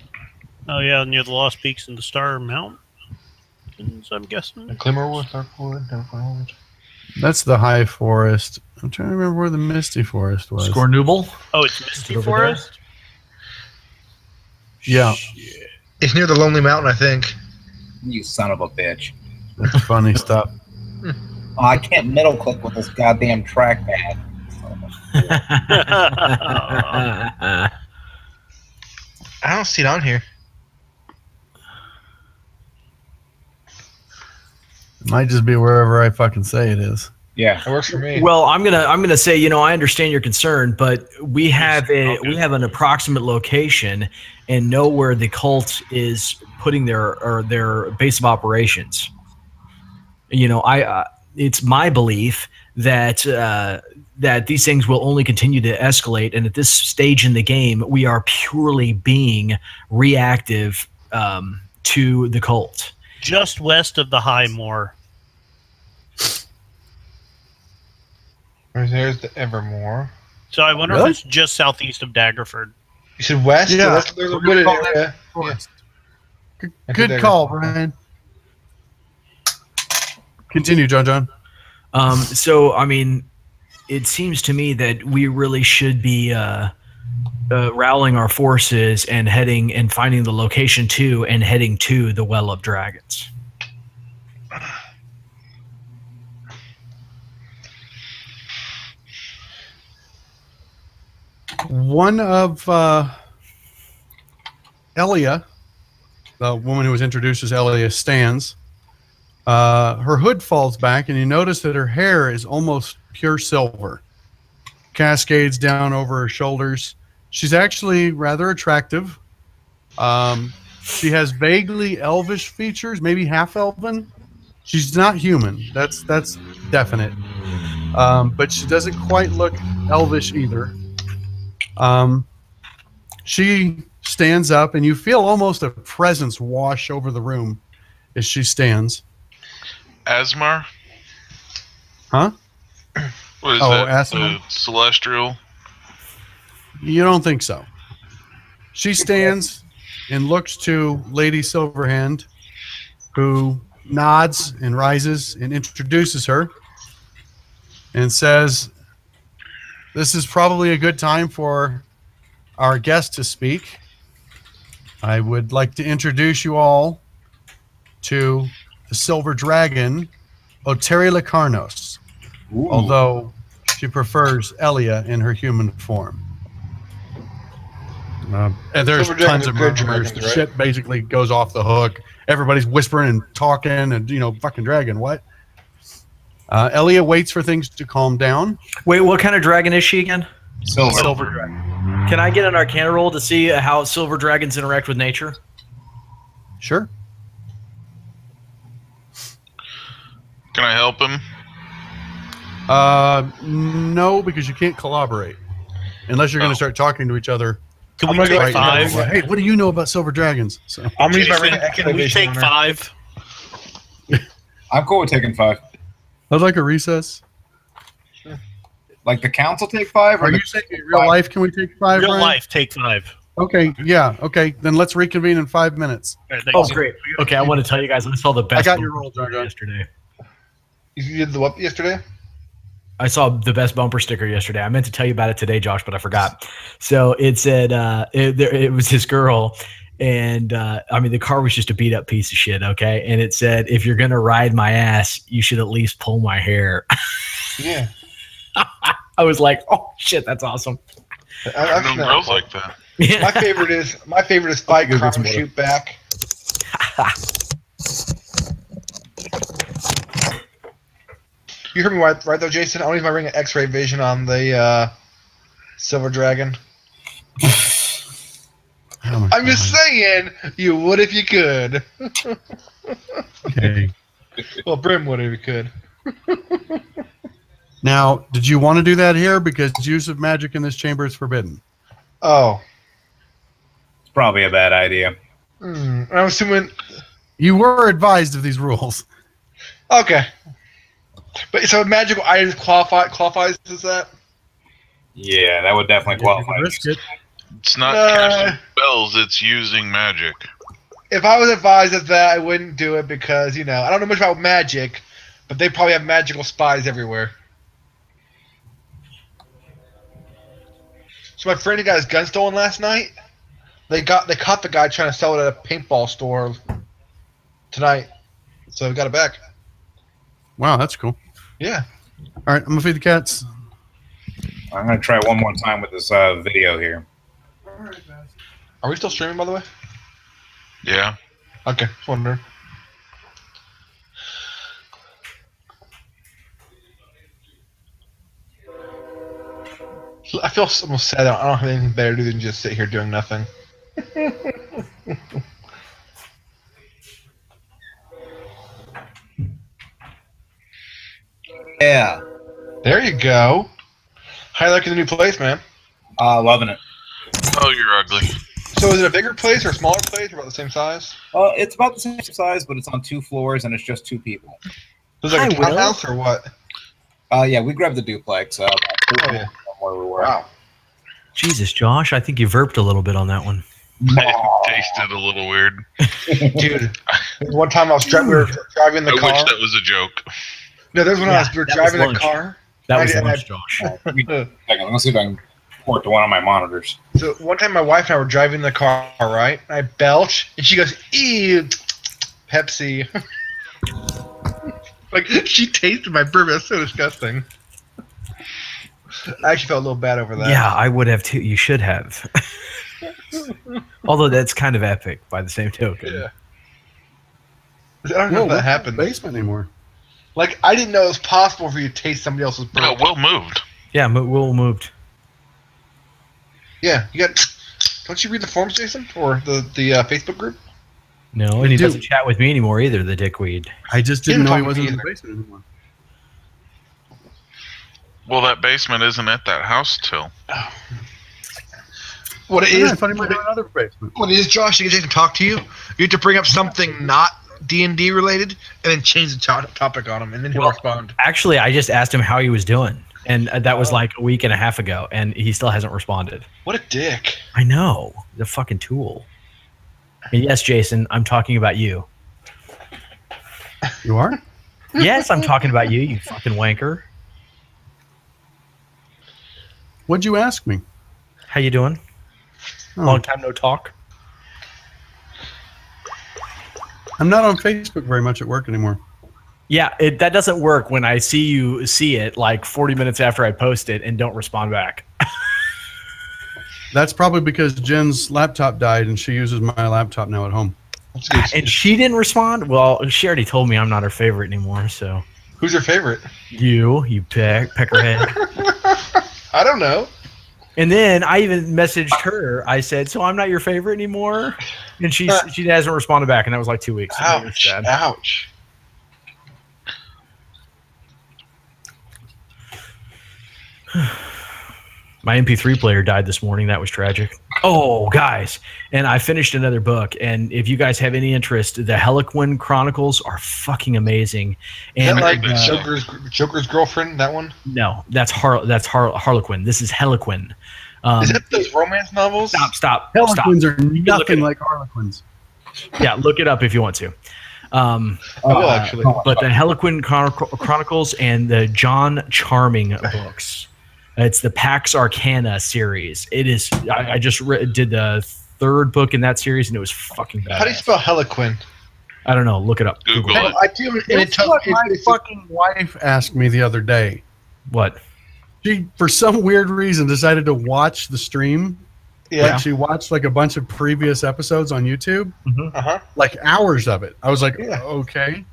Oh yeah, near the Lost Peaks and the Star Mountains, I'm guessing. Climmerwood, Darkwood. That's the High Forest. I'm trying to remember where the Misty Forest was. Scornooble? Oh, it's Misty Forest? Yeah. It's near the Lonely Mountain, I think. You son of a bitch. That's funny stuff. Oh, I can't middle click with this goddamn trackpad. I don't see it on here. It might just be wherever I fucking say it is. Yeah. It works for me. Well, I'm gonna say, you know, I understand your concern, but we have an approximate location and know where the cult is putting their base of operations. You know, it's my belief that that these things will only continue to escalate, and at this stage in the game, we are purely being reactive to the cult. Just west of the High Moor. There's the Evermore. So I wonder Really? if it's just southeast of Daggerford. You said west? Yeah. There's a We're gonna wooded call that area. forest. Yeah. Good call, Brian. Continue, John. So, I mean, it seems to me that we really should be rallying our forces and heading and finding the location to and heading to the Well of Dragons. One of Elia, the woman who was introduced as Elia, stands. Her hood falls back, and you notice that her hair is almost pure silver. Cascades down over her shoulders. She's actually rather attractive. She has vaguely elvish features, maybe half elven. She's not human. That's definite. But she doesn't quite look elvish either. She stands up, and you feel almost a presence wash over the room as she stands. Asmar? Huh? What is Oh, that? Asmar? The celestial? You don't think so. She stands and looks to Lady Silverhand, who nods and rises and introduces her and says, "This is probably a good time for our guest to speak. I would like to introduce you all to the Silver Dragon, Oteri Lacarnos, although she prefers Elia in her human form." And there's Silver tons dragons of are good murmurs. dragons, The right? shit basically goes off the hook. Everybody's whispering and talking, and fucking dragon. What? Elia waits for things to calm down. Wait, what kind of dragon is she again? Silver. Dragon. Can I get an Arcana roll to see how silver dragons interact with nature? Sure. Can I help him? No, because you can't collaborate unless you're going to start talking to each other. Can we gonna take go right now. 5? Hey, what do you know about silver dragons? So, I'm gonna use my Jason, ring of can we excavation take on her. 5? I'm cool with taking 5. I'd like a recess. Like the council take 5? Are you saying in real life can we take 5? Real Brian? life, take 5. Okay, yeah, okay. Then let's reconvene in 5 minutes. All right, Oh, thanks. great. Okay, I want to tell you guys, I saw the best I got your bumper roll, sticker John. yesterday. You did the what yesterday? I saw the best bumper sticker yesterday. I meant to tell you about it today, Josh, but I forgot. So it said it was this girl, and I mean the car was just a beat up piece of shit. Okay, and it said, "If you're gonna ride my ass, you should at least pull my hair." Yeah. I was like, "Oh shit, that's awesome." I've No seen that girls before. like that. Yeah. My favorite is fight, Go get crime, some water. shoot back. You heard me right though, Jason. I don't use my ring of X-ray vision on the silver dragon. Oh my I'm just God. saying, you would if you could. Okay. Well, Brim would if he could. Now, did you want to do that here? Because use of magic in this chamber is forbidden. Oh. It's probably a bad idea. I'm assuming. You were advised of these rules. Okay. But so magical items qualifies as that? Yeah, that would definitely qualify. Risk it. It's not casting spells, it's using magic. If I was advised of that, I wouldn't do it because, I don't know much about magic, but they probably have magical spies everywhere. So my friend who got his gun stolen last night, they caught the guy trying to sell it at a paintball store tonight. So we got it back. Wow, that's cool. Yeah. All right, I'm gonna feed the cats. I'm going to try one more time with this video here. Are we still streaming, by the way? Yeah. Okay, just wondering. I feel almost sad. I don't have anything better to do than just sit here doing nothing. Yeah. There you go. How you liking the new place, man? Loving it. Oh, you're ugly. So is it a bigger place or a smaller place or about the same size? It's about the same size, but it's on 2 floors and it's just 2 people. So is it like a townhouse or what? Yeah, we grabbed the duplex. About 2 yeah. from where we were. Wow. Jesus, Josh, I think you verped a little bit on that one. It tasted a little weird. Dude, one time we were driving the I car. wish that was a joke. No, there's when we were driving the car. That was and lunch, Josh. Second, let me see if I can port to one of my monitors. So one time my wife and I were driving the car, right? And I belch, and she goes, "Ew, Pepsi." Like, she tasted my burp. That's so disgusting. I actually felt a little bad over that. Yeah, I would have too. You should have. Although that's kind of epic by the same token. Yeah. I don't know if that happened. Basement anymore. Like, I didn't know it was possible for you to taste somebody else's burp. No, Will moved. Yeah, Will moved. Yeah, you got. Don't you read the forums, Jason, or the Facebook group? No, and he doesn't chat with me anymore either, the dickweed. I just He didn't didn't know he talk wasn't to in me the basement anymore. Well, that basement isn't at that house till. What it Yeah, is? I thought he might have another basement. What it is, Josh? You get Jason to talk to you. You have to bring up something not D&D related, and then change the topic on him, and then he'll respond. Actually, I just asked him how he was doing, and that was like a week and a half ago, and he still hasn't responded. What a dick! I know, the fucking tool. And yes, Jason, I'm talking about you. You are? Yes, I'm talking about you, you fucking wanker. What'd you ask me? How you doing? Oh, Long time no talk. I'm not on Facebook very much at work anymore. Yeah, that doesn't work when I see you see it like 40 minutes after I post it and don't respond back. That's probably because Jen's laptop died and she uses my laptop now at home. And she didn't respond? Well, she already told me I'm not her favorite anymore, so. Who's your favorite? You peckerhead. I don't know. And then I even messaged her. I said, so I'm not your favorite anymore? And she hasn't responded back, and that was like 2 weeks. Ouch. Ouch. My MP3 player died this morning. That was tragic. Oh, guys. And I finished another book. And if you guys have any interest, the Harlequin Chronicles are fucking amazing. And Is that like Joker's girlfriend, that one? No, that's Harlequin. This is Harlequin. Is that those romance novels? Stop. Harlequins are nothing like Harlequins. Yeah, look it up if you want to. I will, actually. But the Harlequin Chronicles and the John Charming books. It's the Pax Arcana series. It is. I just did the 3rd book in that series, and it was fucking bad. How do you spell Harlequin? I don't know. Look it up. Google it. I do. And It's what my fucking wife asked me the other day. What? She, for some weird reason, decided to watch the stream. Yeah. Like she watched like a bunch of previous episodes on YouTube, like hours of it. I was like, okay.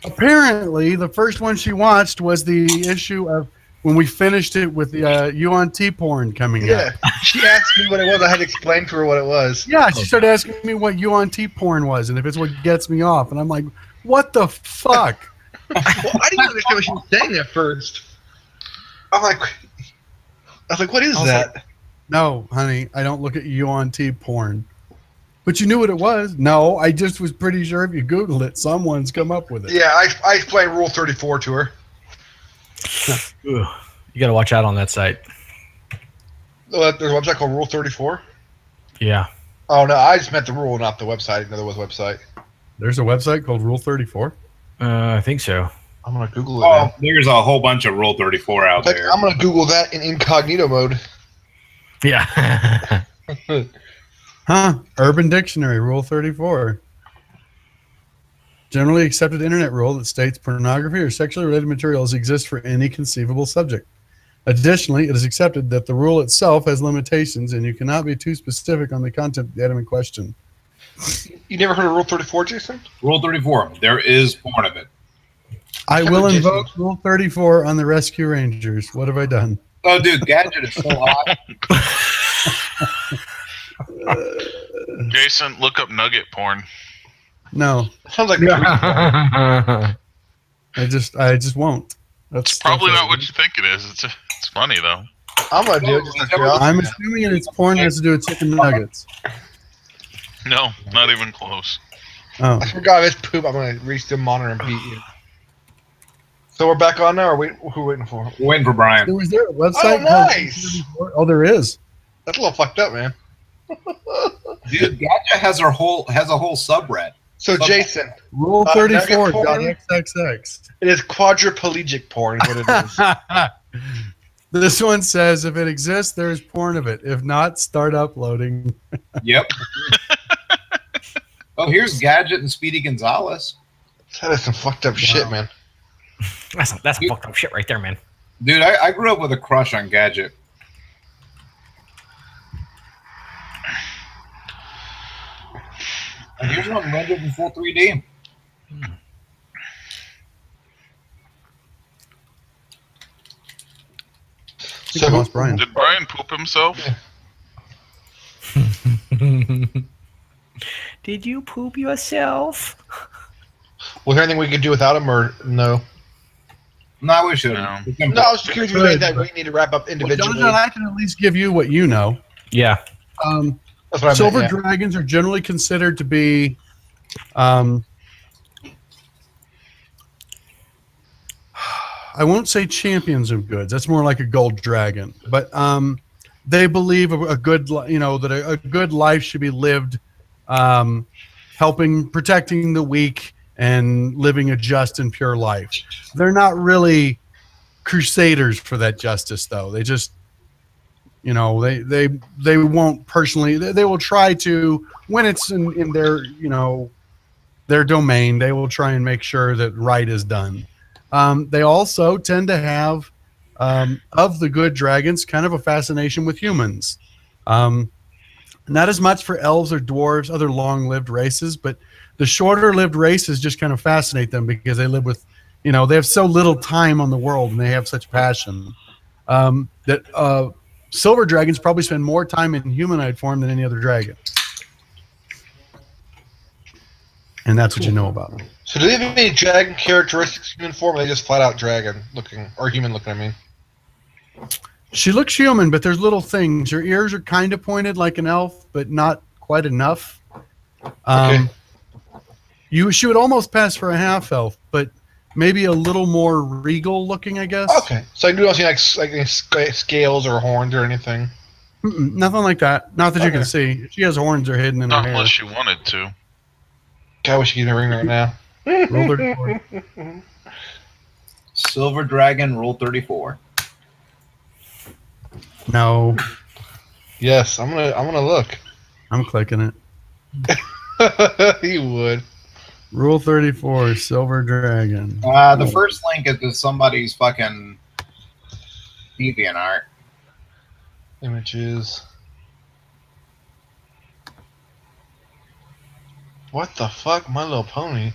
Apparently, the first one she watched was the issue of when we finished it with the UNT porn coming out. Yeah. She asked me what it was. I had to explain to her what it was. Yeah, she started asking me what UNT porn was and if it's what gets me off. And I'm like, what the fuck? Well, I didn't understand what she was saying at first. I was like, what is that? Like, no, honey, I don't look at UNT porn. But you knew what it was? No, I just was pretty sure if you Google it, someone's come up with it. Yeah, I explained Rule 34 to her. Ooh, you got to watch out on that site. Oh, there's a website called Rule 34? Yeah. Oh, no, I just meant the rule, not the website. I didn't know there was a website. There's a website called Rule 34? I think so. I'm going to Google it now. There's a whole bunch of Rule 34 out there. I'm going to Google that in incognito mode. Yeah. Huh? Urban Dictionary, Rule 34. Generally accepted internet rule that states pornography or sexually related materials exist for any conceivable subject. Additionally, it is accepted that the rule itself has limitations, and you cannot be too specific on the content of the item in question. You never heard of Rule 34, Jason? Rule 34. There is porn of it. I will invoke Rule 34 on the Rescue Rangers. What have I done? Oh, dude, Gadget is so hot. Jason, look up nugget porn. No, Sounds like I just won't. It's probably not what you think it is. It's funny though. I'm gonna do it just like I'm assuming it's porn has to do with chicken nuggets. No, not even close. Oh, I forgot this poop. I'm gonna reach the monitor and beat you. So we're back on now, or who are we waiting for? We're waiting for Brian. was there a website? Oh, nice. Oh, there is. That's a little fucked up, man. Dude, Gadget has a whole subreddit. So Jason, Rule 34.xxx. it is quadriplegic porn. Is what it is. This one says if it exists, there is porn of it. If not, start uploading. Yep. Oh, here's Gadget and Speedy Gonzalez. That is some fucked up shit, man. That's fucked up shit right there, man. Dude, I grew up with a crush on Gadget. And here's one rendered in full 3D. So lost Brian. Did Brian poop himself? Did you poop yourself? was there anything we could do without him, or no? No, we should. No. No, I was just curious if there's anything that we need to wrap up individually. John, I can at least give you what you know. Yeah. That's what I Silver meant, yeah. dragons are generally considered to be I won't say champions of goods. That's more like a gold dragon. But they believe a good, that a good life should be lived, helping, protecting the weak, and living a just and pure life. They're not really crusaders for that justice, though. They just, they won't personally. They will try to, when it's in their, their domain, they will try and make sure that right is done. They also tend to have, of the good dragons, kind of a fascination with humans. Not as much for elves or dwarves, other long-lived races, but the shorter-lived races just kind of fascinate them because they live with, they have so little time on the world and they have such passion that silver dragons probably spend more time in humanoid form than any other dragon. And that's what you know about them. So do they have any dragon characteristics in human form, or are they just flat out dragon looking, or human looking, I mean? She looks human, but there's little things. Her ears are kind of pointed like an elf, but not quite enough. Okay. She would almost pass for a half elf, but maybe a little more regal looking, I guess. Okay. So I don't see like any scales or horns or anything. Nothing like that. Not that you can see. She has horns are hidden in her Not hair. unless you wanted to. God, I wish you could ring right now. Roll 34. Silver Dragon, Rule 34. No, Yes, I'm gonna look. I'm clicking it. He would. Rule 34, Silver Dragon. The first link is to somebody's fucking DeviantArt. Images. What the fuck? My Little Pony.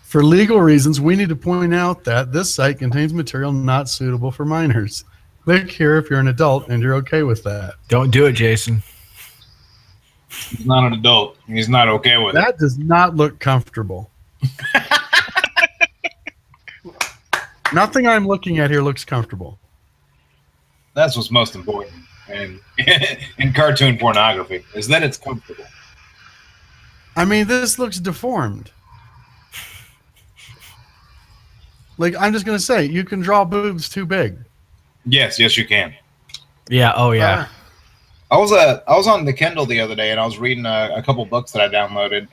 For legal reasons, we need to point out that this site contains material not suitable for minors. Click here if you're an adult and you're okay with that. Don't do it, Jason. He's not an adult. He's not okay with it. That does not look comfortable. Nothing I'm looking at here looks comfortable. That's what's most important in cartoon pornography, is that it's comfortable. I mean, this looks deformed. Like, I'm just going to say, you can draw boobs too big. Yes, you can. Yeah. Oh, yeah. I was on the Kindle the other day, and I was reading a couple books that I downloaded,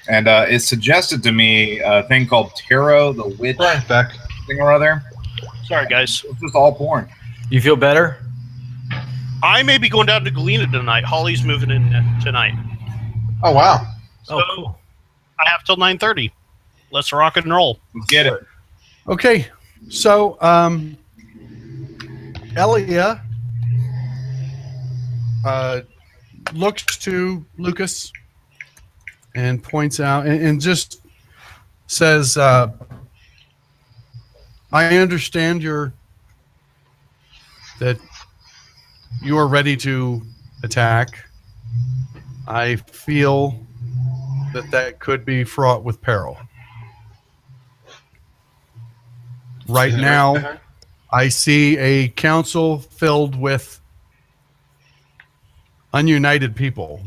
and it suggested to me a thing called Tarot the Witch Brian's back. thing or other. Sorry, guys. It's just all porn. You feel better? I may be going down to Galena tonight. Holly's moving in tonight. Oh wow. So cool. I have till 9:30. Let's rock and roll. Let's get it. Okay, so Elia looks to Lucas and points out and just says, I understand that you are ready to attack. I feel that could be fraught with peril. Right now, I see a council filled with ununited people.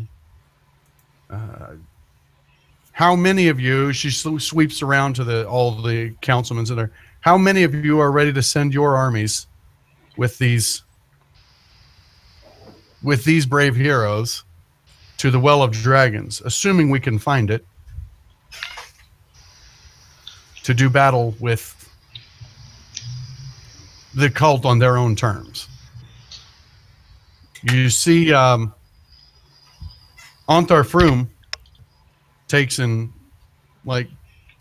How many of you, she sweeps around to all the councilmen in there, how many of you are ready to send your armies with these brave heroes to the Well of Dragons, assuming we can find it, to do battle with the cult on their own terms? You see Antar Froom takes and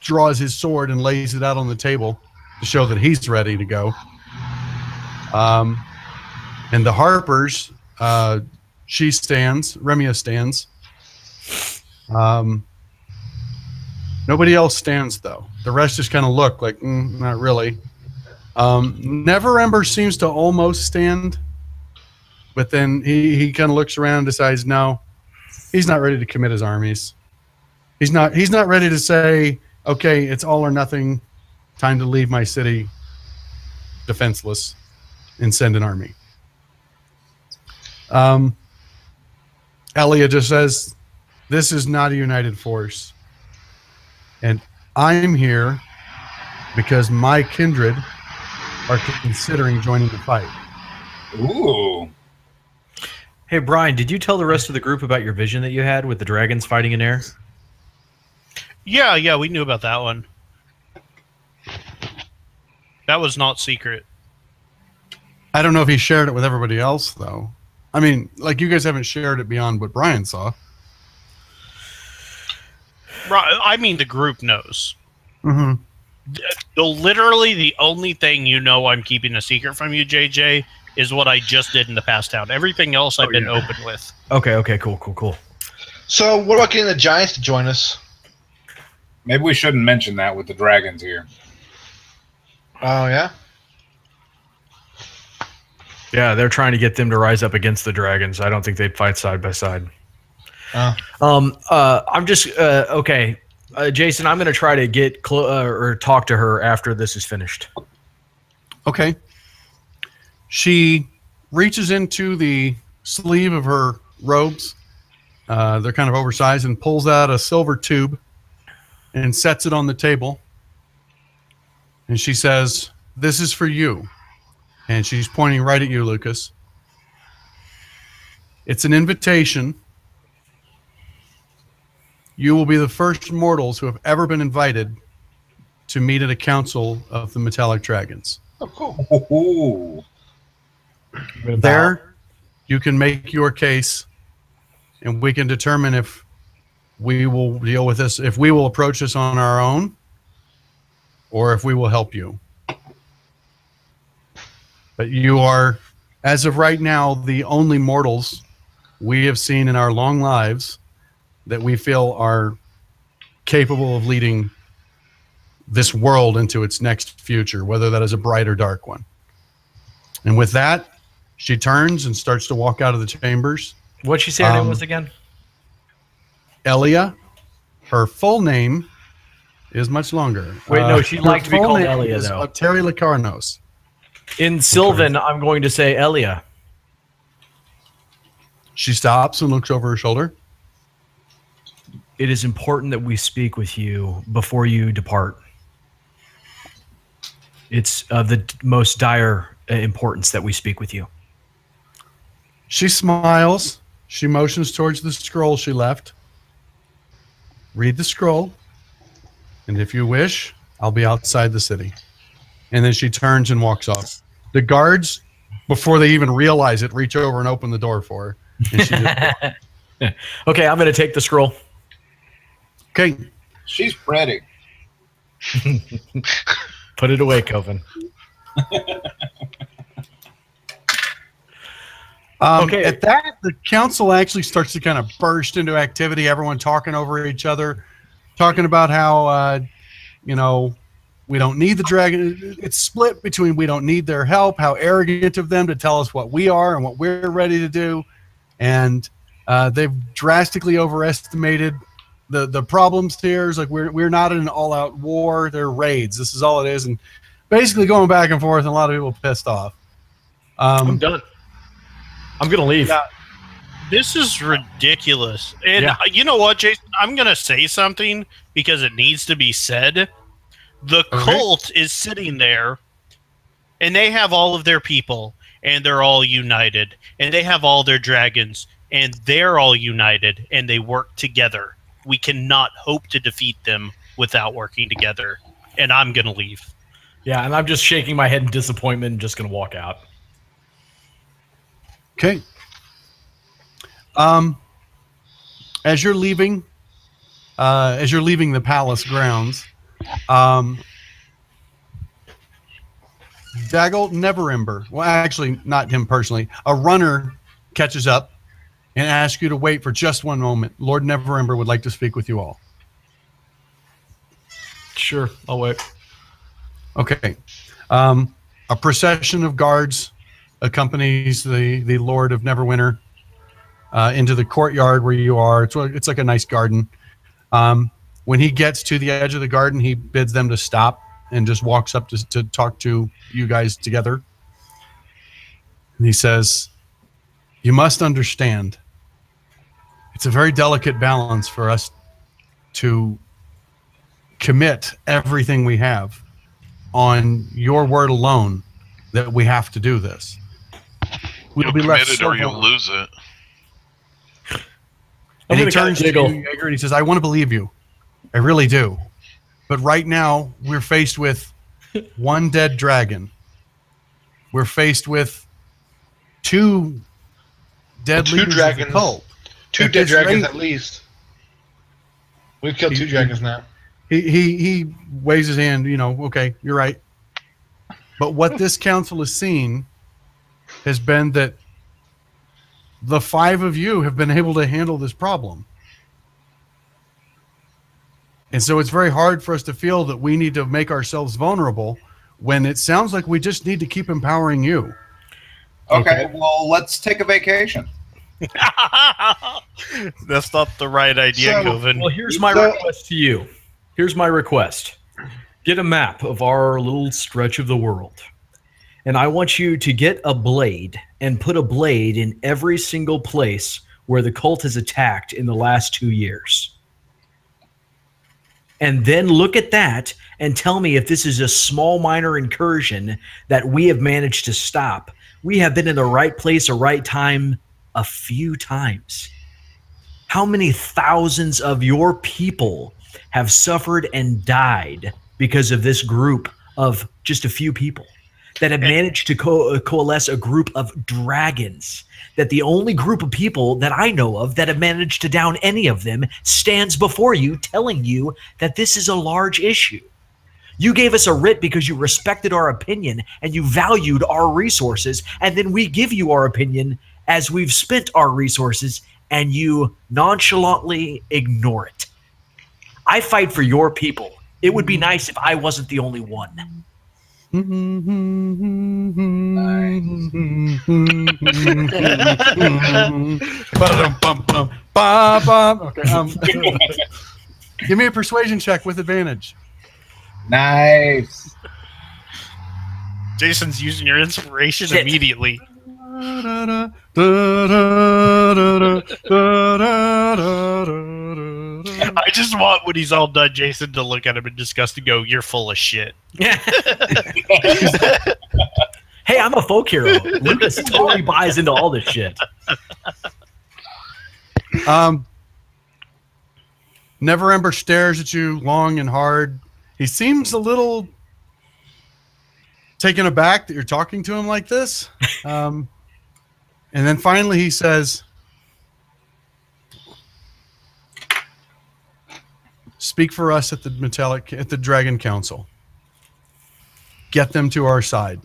draws his sword and lays it out on the table to show that he's ready to go. And the Harpers, she stands, Remia stands. Nobody else stands, though. The rest just kind of look like, not really. Neverember seems to almost stand, but then he kind of looks around and decides, no, he's not ready to commit his armies. He's not ready to say, okay, it's all or nothing, time to leave my city defenseless and send an army. Elia just says, this is not a united force. And I'm here because my kindred are considering joining the fight. Ooh. Hey, Brian, did you tell the rest of the group about your vision that you had with the dragons fighting in air? Yeah, we knew about that one. That was not secret. I don't know if he shared it with everybody else, though. I mean, you guys haven't shared it beyond what Brian saw. I mean, the group knows. Mm-hmm. Literally, the only thing you know I'm keeping a secret from you, JJ, is what I just did in the past town. Everything else I've been open with. Okay, cool. So, what about getting the Giants to join us? Maybe we shouldn't mention that with the dragons here. Oh, yeah? Yeah, they're trying to get them to rise up against the dragons. I don't think they'd fight side by side. I'm just okay. Jason, I'm going to try to get or talk to her after this is finished. Okay. She reaches into the sleeve of her robes. They're kind of oversized, and pulls out a silver tube and sets it on the table. And she says, "This is for you." And she's pointing right at you, Lucas. It's an invitation. You will be the first mortals who have ever been invited to meet at a council of the Metallic Dragons. Oh, cool. Ooh. There, you can make your case, and we can determine if we will deal with this, if we will approach this on our own, or if we will help you. But you are, as of right now, the only mortals we have seen in our long lives that we feel are capable of leading this world into its next future, whether that is a bright or dark one. And with that, she turns and starts to walk out of the chambers. What'd she say her name was again? Elia. Her full name is much longer. Wait, no, she'd like to be called Elia, is though. Terry Licarnos. In Sylvan, I'm going to say Elia. She stops and looks over her shoulder. It is important that we speak with you before you depart. It's of the most dire importance that we speak with you. She smiles. She motions towards the scroll she left. Read the scroll, and if you wish, I'll be outside the city. And then she turns and walks off. The guards, before they even realize it, reach over and open the door for her. And she just Okay, I'm going to take the scroll. Okay. She's pretty. Put it away, Coven. Okay. At that, the council actually starts to kind of burst into activity. Everyone talking over each other, talking about how, we don't need the dragon. It's split between we don't need their help, how arrogant of them to tell us what we are and what we're ready to do. And they've drastically overestimated the problems here. Is like we're not in an all-out war. They're raids. This is all it is. And basically going back and forth, and a lot of people pissed off. I'm done. I'm going to leave. Yeah, this is ridiculous. And you know what, Jason? I'm going to say something because it needs to be said. The cult is sitting there, and they have all of their people, and they're all united. And they have all their dragons, and they're all united, and they work together. We cannot hope to defeat them without working together. And I'm going to leave. Yeah, and I'm just shaking my head in disappointment and just going to walk out. Okay. As you're leaving the palace grounds, Daggle Neverember, well, actually not him personally, a runner catches up and asks you to wait for just one moment. Lord Neverember would like to speak with you all. Sure, I'll wait. Okay. A procession of guards accompanies the Lord of Neverwinter into the courtyard where you are. It's like a nice garden. When he gets to the edge of the garden, he bids them to stop and just walks up to talk to you guys together. And he says, "You must understand, it's a very delicate balance for us to commit everything we have on your word alone that we have to do this. You'll commit it or you'll lose it." And he turns to you, Jaeger, and he says, "I want to believe you. I really do. But right now, we're faced with one dead dragon. We're faced with two dead leaders of the cult. Two dead dragons at least. We've killed two dragons now." He waves his hand, okay, you're right. But what this council has seen has been that the five of you have been able to handle this problem. And so it's very hard for us to feel that we need to make ourselves vulnerable when it sounds like we just need to keep empowering you. Okay, well, let's take a vacation. That's not the right idea, Govan. Well, here's my request to you. Here's my request. Get a map of our little stretch of the world. And I want you to get a blade and put a blade in every single place where the cult has attacked in the last 2 years. And then look at that and tell me if this is a small minor incursion that we have managed to stop. We have been in the right place at the right time a few times. How many thousands of your people have suffered and died because of this group of just a few people that have managed to coalesce a group of dragons, that the only group of people that I know of that have managed to down any of them stands before you telling you that this is a large issue. You gave us a writ because you respected our opinion and you valued our resources, and then we give you our opinion as we've spent our resources and you nonchalantly ignore it. I fight for your people. It would be nice if I wasn't the only one. Okay, give me a persuasion check with advantage. Nice. Jason's using your inspiration immediately. I just want, when he's all done, Jason to look at him in disgust and go, "You're full of shit." Hey, I'm a folk hero. Lucas totally buys into all this shit. Neverember stares at you long and hard. He seems a little taken aback that you're talking to him like this. And then finally he says, speak for us at the Dragon Council. Get them to our side.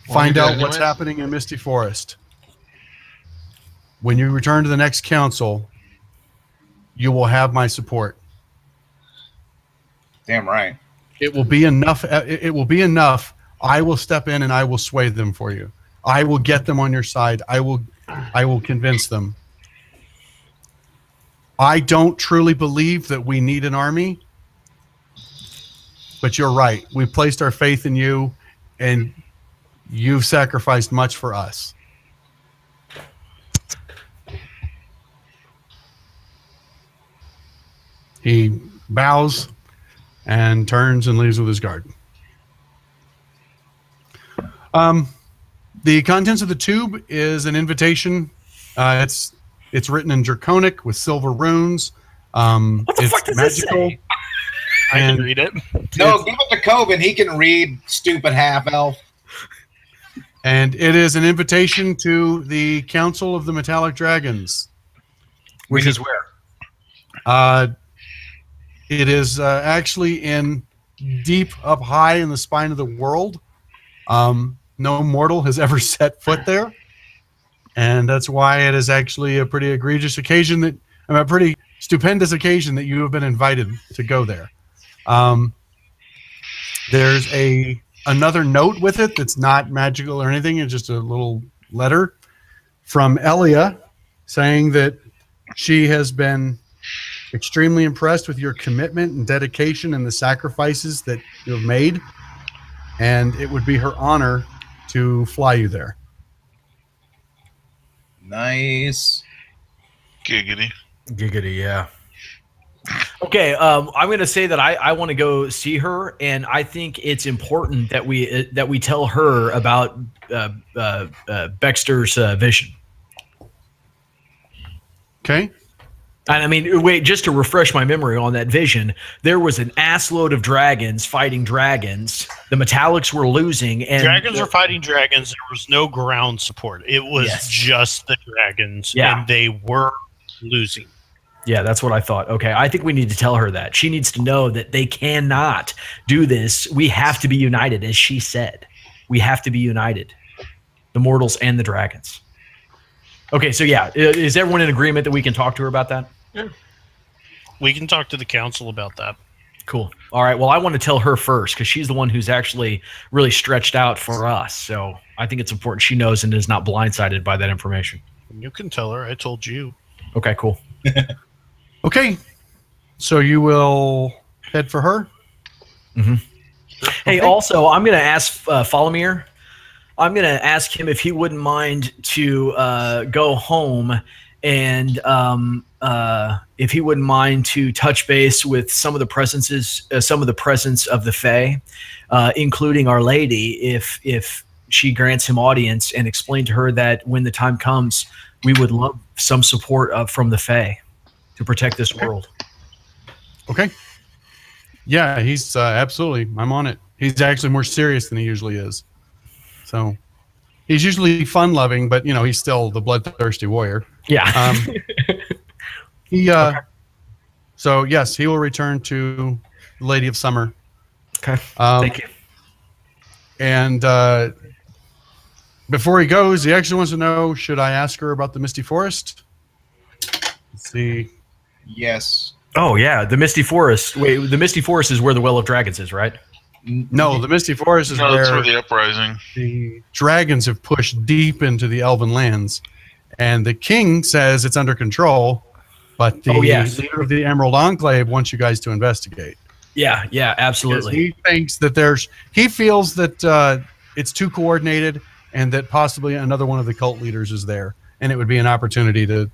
Find out what's happening in Misty Forest. When you return to the next council, you will have my support. Damn right. It will be enough. It will be enough. I will step in and I will sway them for you. I will get them on your side. I will convince them. I don't truly believe that we need an army, but you're right. We placed our faith in you, and you've sacrificed much for us. He bows and turns and leaves with his guard. The contents of the tube is an invitation. It's written in Draconic with silver runes. What the fuck does magical. This say? I can read it. No, give it to Coben. He can read, stupid half-elf. And it is an invitation to the Council of the Metallic Dragons. Which is where? It is actually in deep up high in the spine of the world. No mortal has ever set foot there. And that's why it is actually a pretty egregious occasion a pretty stupendous occasion that you have been invited to go there. There's another note with it that's not magical or anything. It's just a little letter from Elia saying that she has been extremely impressed with your commitment and dedication and the sacrifices that you have made. And it would be her honor to fly you there. Nice. Giggity. Giggity, yeah. Okay, I'm going to say that I want to go see her, and I think it's important that we tell her about Baxter's vision. Okay. And I mean, wait, just to refresh my memory on that vision, there was an assload of dragons fighting dragons. The Metallics were losing, and dragons were fighting dragons. There was no ground support. It was just the dragons, and they were losing. Yeah, that's what I thought. Okay, I think we need to tell her that. She needs to know that they cannot do this. We have to be united, as she said. We have to be united, the mortals and the dragons. Okay, so yeah, is everyone in agreement that we can talk to her about that? Yeah. We can talk to the council about that. Cool. All right, well, I want to tell her first because she's the one who's actually really stretched out for us. So I think it's important she knows and is not blindsided by that information. You can tell her. I told you. Okay, cool. Okay, so you will head for her? Mm-hmm. Hey, also, I'm going to ask Folomir. I'm going to ask him if he wouldn't mind to go home and if he wouldn't mind to touch base with some of the presence of the Fae, including Our Lady, if she grants him audience, and explain to her that when the time comes, we would love some support from the Fae to protect this world. Okay. Yeah, he's absolutely. I'm on it. He's actually more serious than he usually is. So he's usually fun-loving, but he's still the bloodthirsty warrior. Yeah. So yes, he will return to the Lady of Summer. Okay. Thank you. And before he goes, he actually wants to know: should I ask her about the Misty Forest? Let's see. Yes. Oh yeah, the Misty Forest. Wait, the Misty Forest is where the Well of Dragons is, right? No, the Misty Forest is that's where the uprising. The dragons have pushed deep into the Elven lands, and the king says it's under control, but the leader of the Emerald Enclave wants you guys to investigate. Yeah, absolutely. Because he thinks that he feels that it's too coordinated, and that possibly another one of the cult leaders is there, and it would be an opportunity to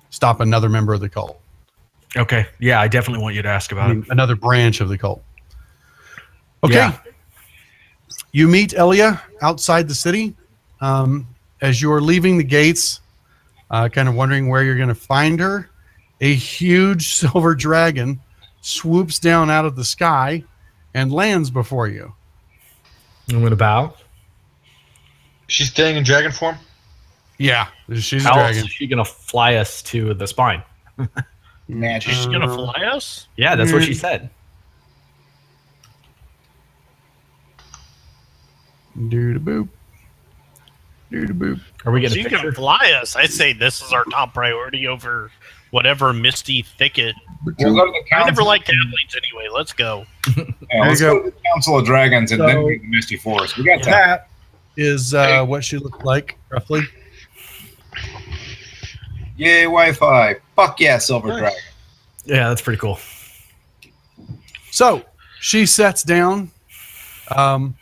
stop another member of the cult. Okay, yeah, I definitely want you to ask about it. Another branch of the cult. Okay. Yeah. You meet Elia outside the city. As you're leaving the gates, kind of wondering where you're going to find her, a huge silver dragon swoops down out of the sky and lands before you. I'm going to bow. She's staying in dragon form? Yeah, she's a How dragon. else is she going to fly us to the spine? Magic. She's gonna fly us? Yeah, that's what she said. Do the boop. Do the boop. Are we getting She's a gonna picture? fly us. I say this is our top priority over whatever misty thicket. We'll go to the I never council. liked athletes anyway. Let's go. Yeah, let's There you go to the Council of Dragons and then So- do the Misty Forest. We got time. That is what she looked like, roughly. Yay, Wi-Fi. Fuck yeah, Silver Dragon. Yeah, that's pretty cool. So she sets down, and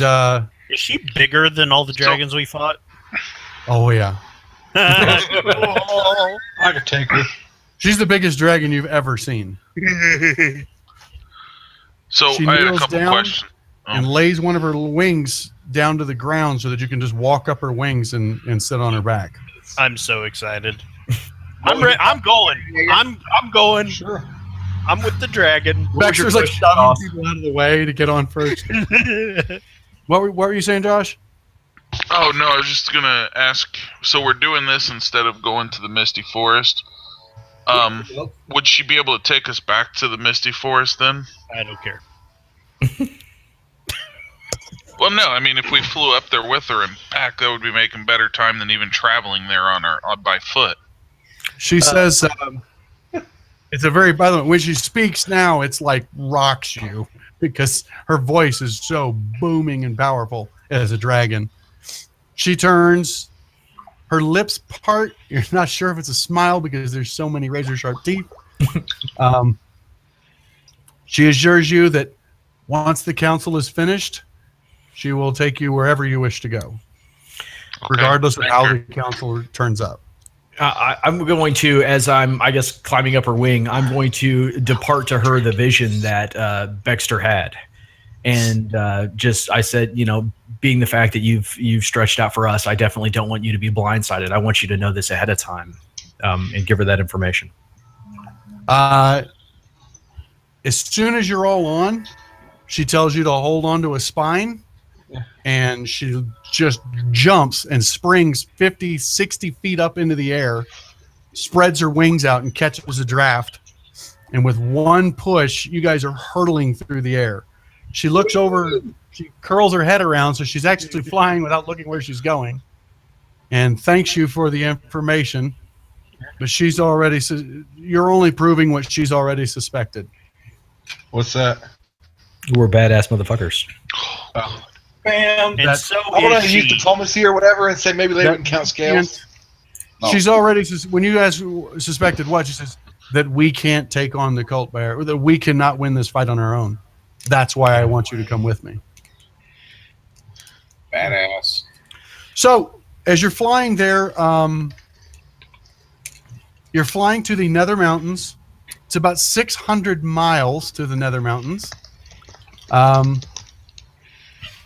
Is she bigger than all the dragons we fought? oh yeah, Cool. I could take her. she's the biggest dragon you've ever seen, So She I had a kneels couple down. questions. and lays one of her wings down to the ground so that you can just walk up her wings and sit on her back. I'm so excited. I'm going. I'm going. Sure. I'm with the dragon. Baxter's like question, shoving Josh? people out of the way to get on first. What were you saying, Josh? Oh no, I was just gonna ask. So we're doing this instead of going to the Misty Forest. Would she be able to take us back to the Misty Forest then? I don't care. Well, no. I mean, if we flew up there with her and back, that would be making better time than even traveling there by foot. She says, it's a very, by the way, when she speaks now, it's like rocks you because her voice is so booming and powerful as a dragon. She turns, her lips part. You're not sure if it's a smile because there's so many razor sharp teeth. She assures you that once the council is finished, she will take you wherever you wish to go, regardless of thank how her. the council turns up. I'm going to, as I'm, I guess, climbing up her wing, I'm going to depart to her the vision that Baxter had. And I said, being the fact that you've stretched out for us, I definitely don't want you to be blindsided. I want you to know this ahead of time and give her that information. As soon as you're all on, she tells you to hold on to a spine, and she just jumps and springs 50, 60 feet up into the air, spreads her wings out and catches a draft. And with one push, you guys are hurtling through the air. She looks over, she curls her head around, so she's actually flying without looking where she's going, and thanks you for the information. But she's already, you're only proving what she's already suspected. What's that? We're badass motherfuckers. Oh. Bam. And That- so I want is to use she. diplomacy or whatever and say maybe later we can count scales. No. She's already, when you guys suspected what, she says that we can't take on the cult bear, or that we cannot win this fight on our own. That's why I want you to come with me. Badass. So as you're flying there, you're flying to the Nether Mountains. It's about 600 miles to the Nether Mountains.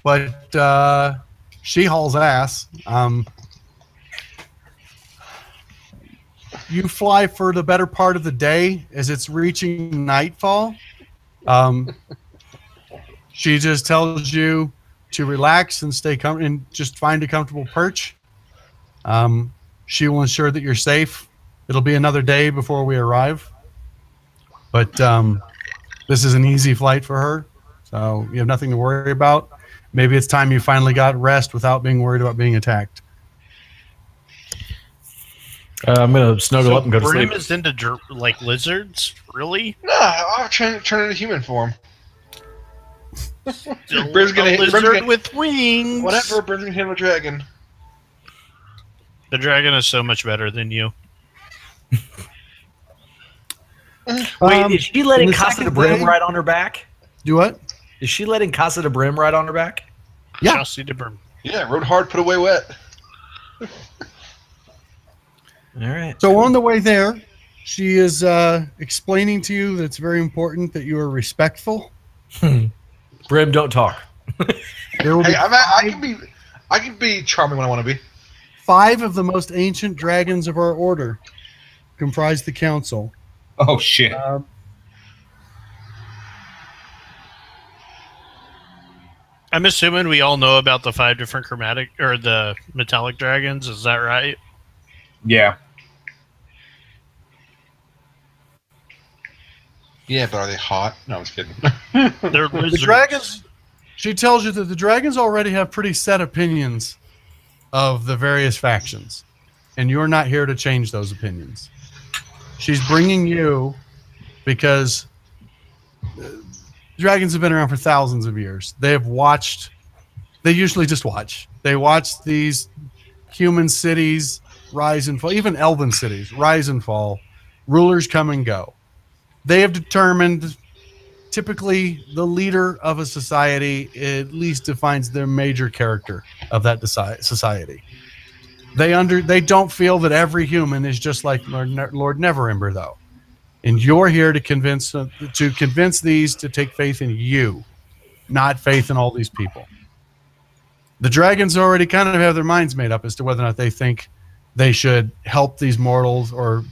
But she hauls ass. You fly for the better part of the day as it's reaching nightfall. She just tells you to relax and stay and just find a comfortable perch. She will ensure that you're safe. It'll be another day before we arrive. But this is an easy flight for her, so you have nothing to worry about. Maybe it's time you finally got rest without being worried about being attacked. I'm going to snuggle up and go to Brim sleep. is into like lizards? Really? No, I'll turn into human form. Still Brim's gonna a hit- Brim's lizard gonna- with wings. Whatever, Brim's gonna handle a dragon. The dragon is so much better than you. Wait, is she letting in the Casa de second Brim day- ride on her back? Do what? Is she letting Casa de Brim ride on her back? Yeah. Chelsea de Brim. Yeah, rode hard, put away wet. All right. So on the way there, she is explaining to you that it's very important that you are respectful. Brim, don't talk. There will be Hey, I can be charming when I want to be. 5 of the most ancient dragons of our order comprise the council. Oh shit. I'm assuming we all know about the 5 different chromatic or the metallic dragons. Is that right? Yeah. Yeah, but are they hot? No, I'm just kidding. They're The lizards. dragons. She tells you that the dragons already have pretty set opinions of the various factions, and you're not here to change those opinions. She's bringing you because dragons have been around for thousands of years. They have watched. They usually just watch. They watch these human cities rise and fall, even elven cities rise and fall. Rulers come and go. They have determined. Typically, the leader of a society at least defines their major character of that society. They don't feel that every human is just like Lord Neverember, though, and you're here to convince these to take faith in you, not faith in all these people. The dragons already kind of have their minds made up as to whether or not they think they should help these mortals or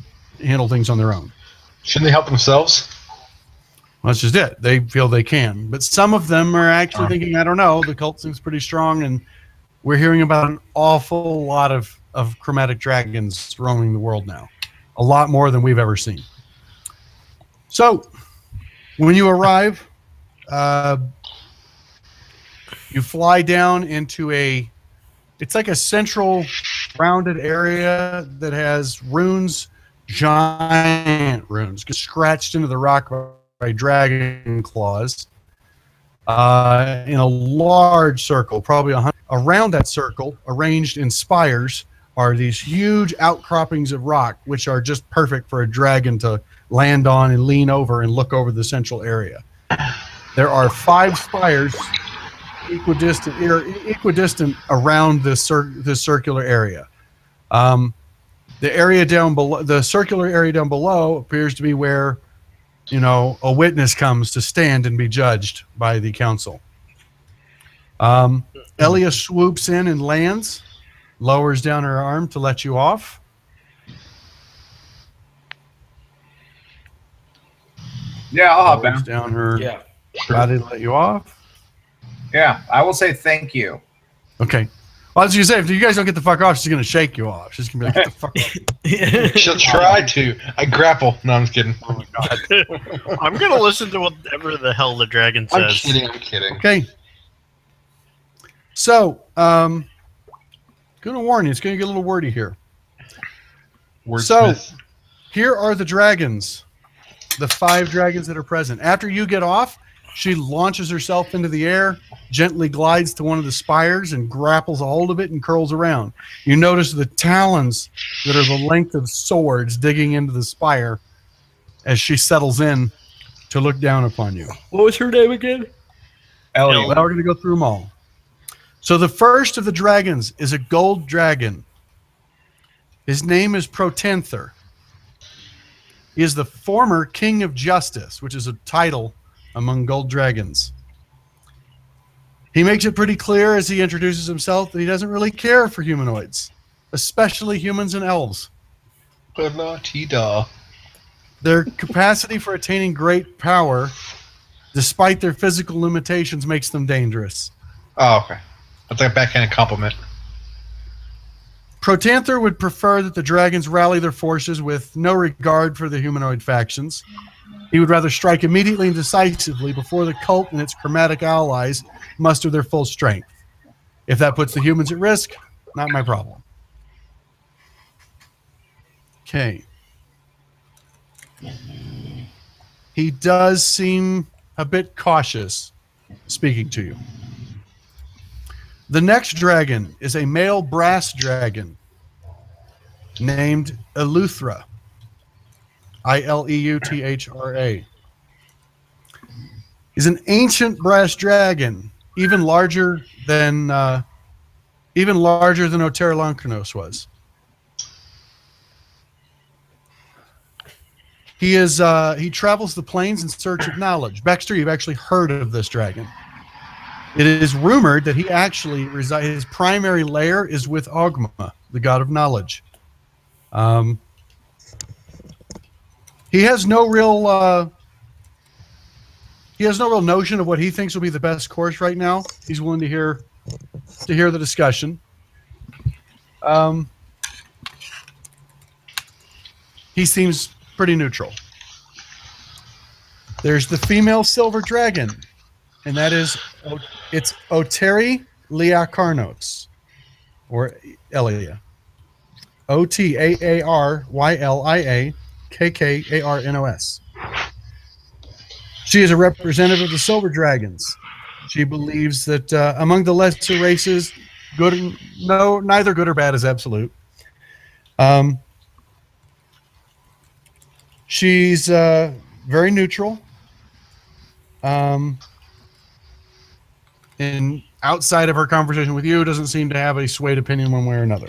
handle things on their own. Shouldn't they help themselves? Well, that's just it. They feel they can. But some of them are actually thinking, I don't know, the cult seems pretty strong, and we're hearing about an awful lot of chromatic dragons roaming the world now. A lot more than we've ever seen. So, when you arrive, you fly down into it's like a central rounded area that has runes, giant runes, scratched into the rock by dragon claws in a large circle, probably 100. Around that circle, arranged in spires, are these huge outcroppings of rock, which are just perfect for a dragon to land on and lean over and look over the central area. There are 5 spires equidistant around this circular area. The area down below, the circular area down below, appears to be where a witness comes to stand and be judged by the council. Elia swoops in and lands, lowers down her arm to let you off. Yeah, I'll hop Lowers down. down her body to let you off. Yeah, I will say thank you. Okay. Well, I was going to say, if you guys don't get the fuck off, she's going to shake you off. She's going to be like, get the fuck off. She'll try to. I grapple. No, I'm just kidding. Oh, my God. I'm going to listen to whatever the hell the dragon I'm says. kidding. I'm kidding. Okay. So, going to warn you, it's going to get a little wordy here. Wordsmith. Here are the dragons, the 5 dragons that are present. After you get off, she launches herself into the air, gently glides to one of the spires and grapples a hold of it and curls around. You notice the talons that are the length of swords digging into the spire as she settles in to look down upon you. What was her name again? Elliot. Well, we're going to go through them all. So the first of the dragons is a gold dragon. His name is Protanther. He is the former King of Justice, which is a title among gold dragons. He makes it pretty clear as he introduces himself that he doesn't really care for humanoids, especially humans and elves. La-ti-da. Their capacity for attaining great power, despite their physical limitations, makes them dangerous. Oh, okay. That's like a backhanded compliment. Protanther would prefer that the dragons rally their forces with no regard for the humanoid factions. He would rather strike immediately and decisively before the cult and its chromatic allies muster their full strength. If that puts the humans at risk, not my problem. Okay. He does seem a bit cautious speaking to you. The next dragon is a male brass dragon named Eleuthera. Ileuthra. He's an ancient brass dragon, even larger than Oterlankranos was. He travels the plains in search of knowledge. Baxter, you've actually heard of this dragon. It is rumored that he actually his primary lair is with Ogma, the god of knowledge. He has no real notion of what he thinks will be the best course right now. He's willing to hear the discussion. He seems pretty neutral. There's the female silver dragon, and that is it's Oteri Liakarnos, or Elia. OTAARYLIAKKARNOS. She is a representative of the silver dragons. She believes that among the lesser races, neither good or bad is absolute. She's very neutral. And outside of her conversation with you, doesn't seem to have a swayed opinion one way or another.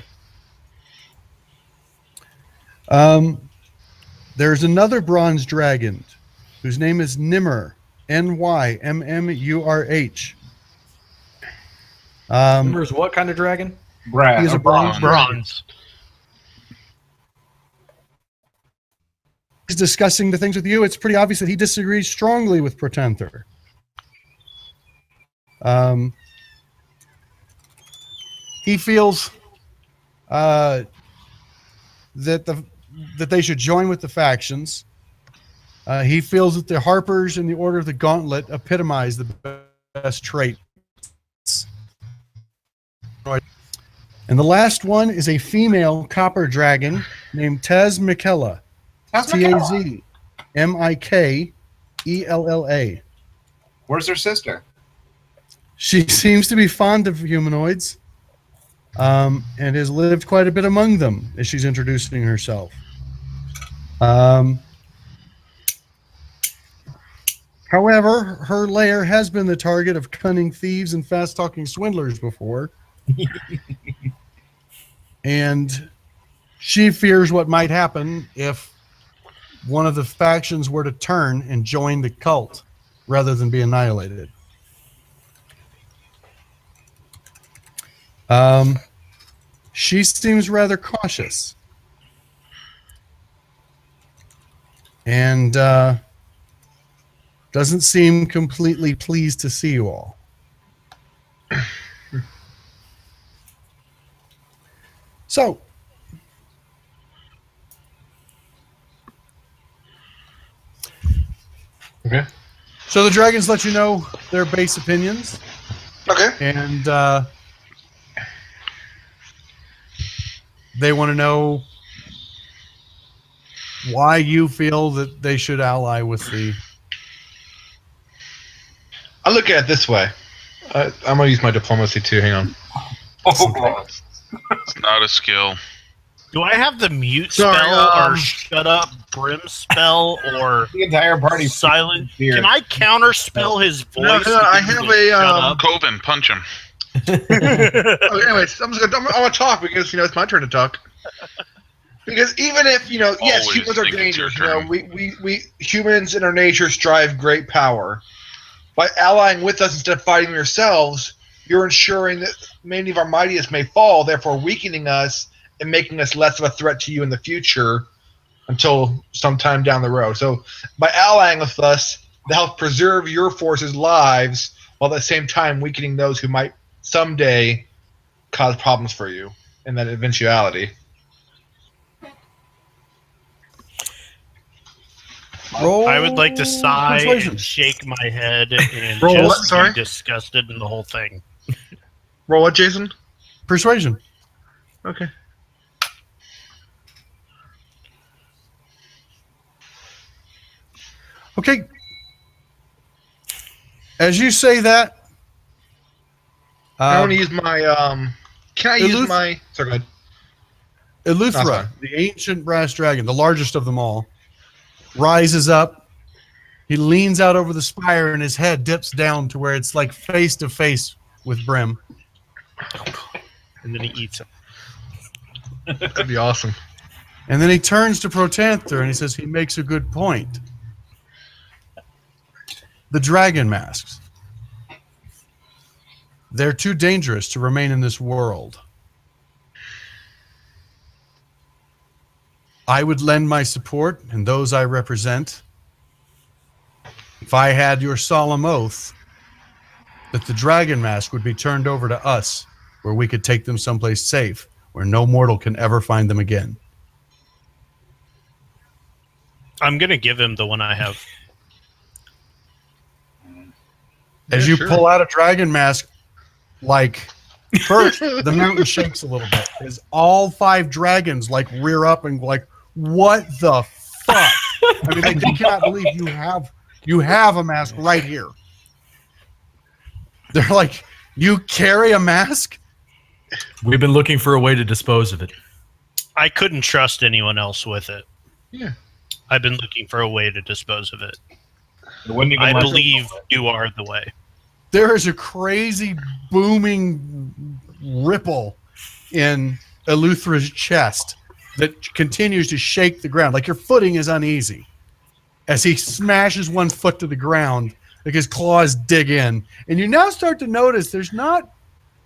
There's another bronze dragon whose name is Nimr, Nymmurh. Nimr is what kind of dragon? He is a bronze. He's discussing the things with you. It's pretty obvious that he disagrees strongly with Protanther. He feels that they should join with the factions. He feels that the Harpers and the Order of the Gauntlet epitomize the best traits. And the last one is a female copper dragon named Taz Mikella. Tazmikella. Where's her sister? She seems to be fond of humanoids, and has lived quite a bit among them as she's introducing herself. However, her lair has been the target of cunning thieves and fast-talking swindlers before. And she fears what might happen if one of the factions were to turn and join the cult rather than be annihilated. She seems rather cautious. And doesn't seem completely pleased to see you all. So, okay. So the dragons let you know their base opinions. Okay. And they want to know why you feel that they should ally with the... I look at it this way. I'm going to use my diplomacy too. Hang on. Oh, God. It's not a skill. Do I have the mute Sorry, spell or shut up brim spell or The entire party. silent? Here. Can I counter spell his voice? No, I have a, shut up? Coven, punch him. Okay, anyways, I'm gonna talk because it's my turn to talk. Because even if yes, Always humans are think it's your dangerous. turn. We humans in our nature strive great power. By allying with us instead of fighting yourselves, you're ensuring that many of our mightiest may fall, therefore weakening us and making us less of a threat to you in the future until sometime down the road. So by allying with us, they help preserve your forces' lives while at the same time weakening those who might someday cause problems for you in that eventuality. Roll I would like to sigh persuasion. and shake my head and Roll what? just Sorry? be disgusted in the whole thing. Roll what, Jason? Persuasion. Okay. Okay. As you say that, I want to use my can I use Eluth- my sorry, go ahead. That's Eleuthera, fine. the ancient brass dragon, the largest of them all, rises up. He leans out over the spire and his head dips down to where it's like face to face with Brim. And then he eats it. That'd be awesome. And then he turns to Protanther and he says he makes a good point. The dragon masks. They're too dangerous to remain in this world. I would lend my support and those I represent if I had your solemn oath that the dragon mask would be turned over to us where we could take them someplace safe where no mortal can ever find them again. I'm going to give him the one I have. As you pull out a dragon mask, like first the mountain shakes a little bit as all 5 dragons like rear up and like, what the fuck? I mean, they cannot believe you have a mask right here. They're like, you carry a mask? We've been looking for a way to dispose of it. I couldn't trust anyone else with it. Yeah. I've been looking for a way to dispose of it. I I believe you are the way. There is a crazy booming ripple in Eleuthera's chest that continues to shake the ground. Like your footing is uneasy as he smashes one foot to the ground, like his claws dig in. And you now start to notice there's not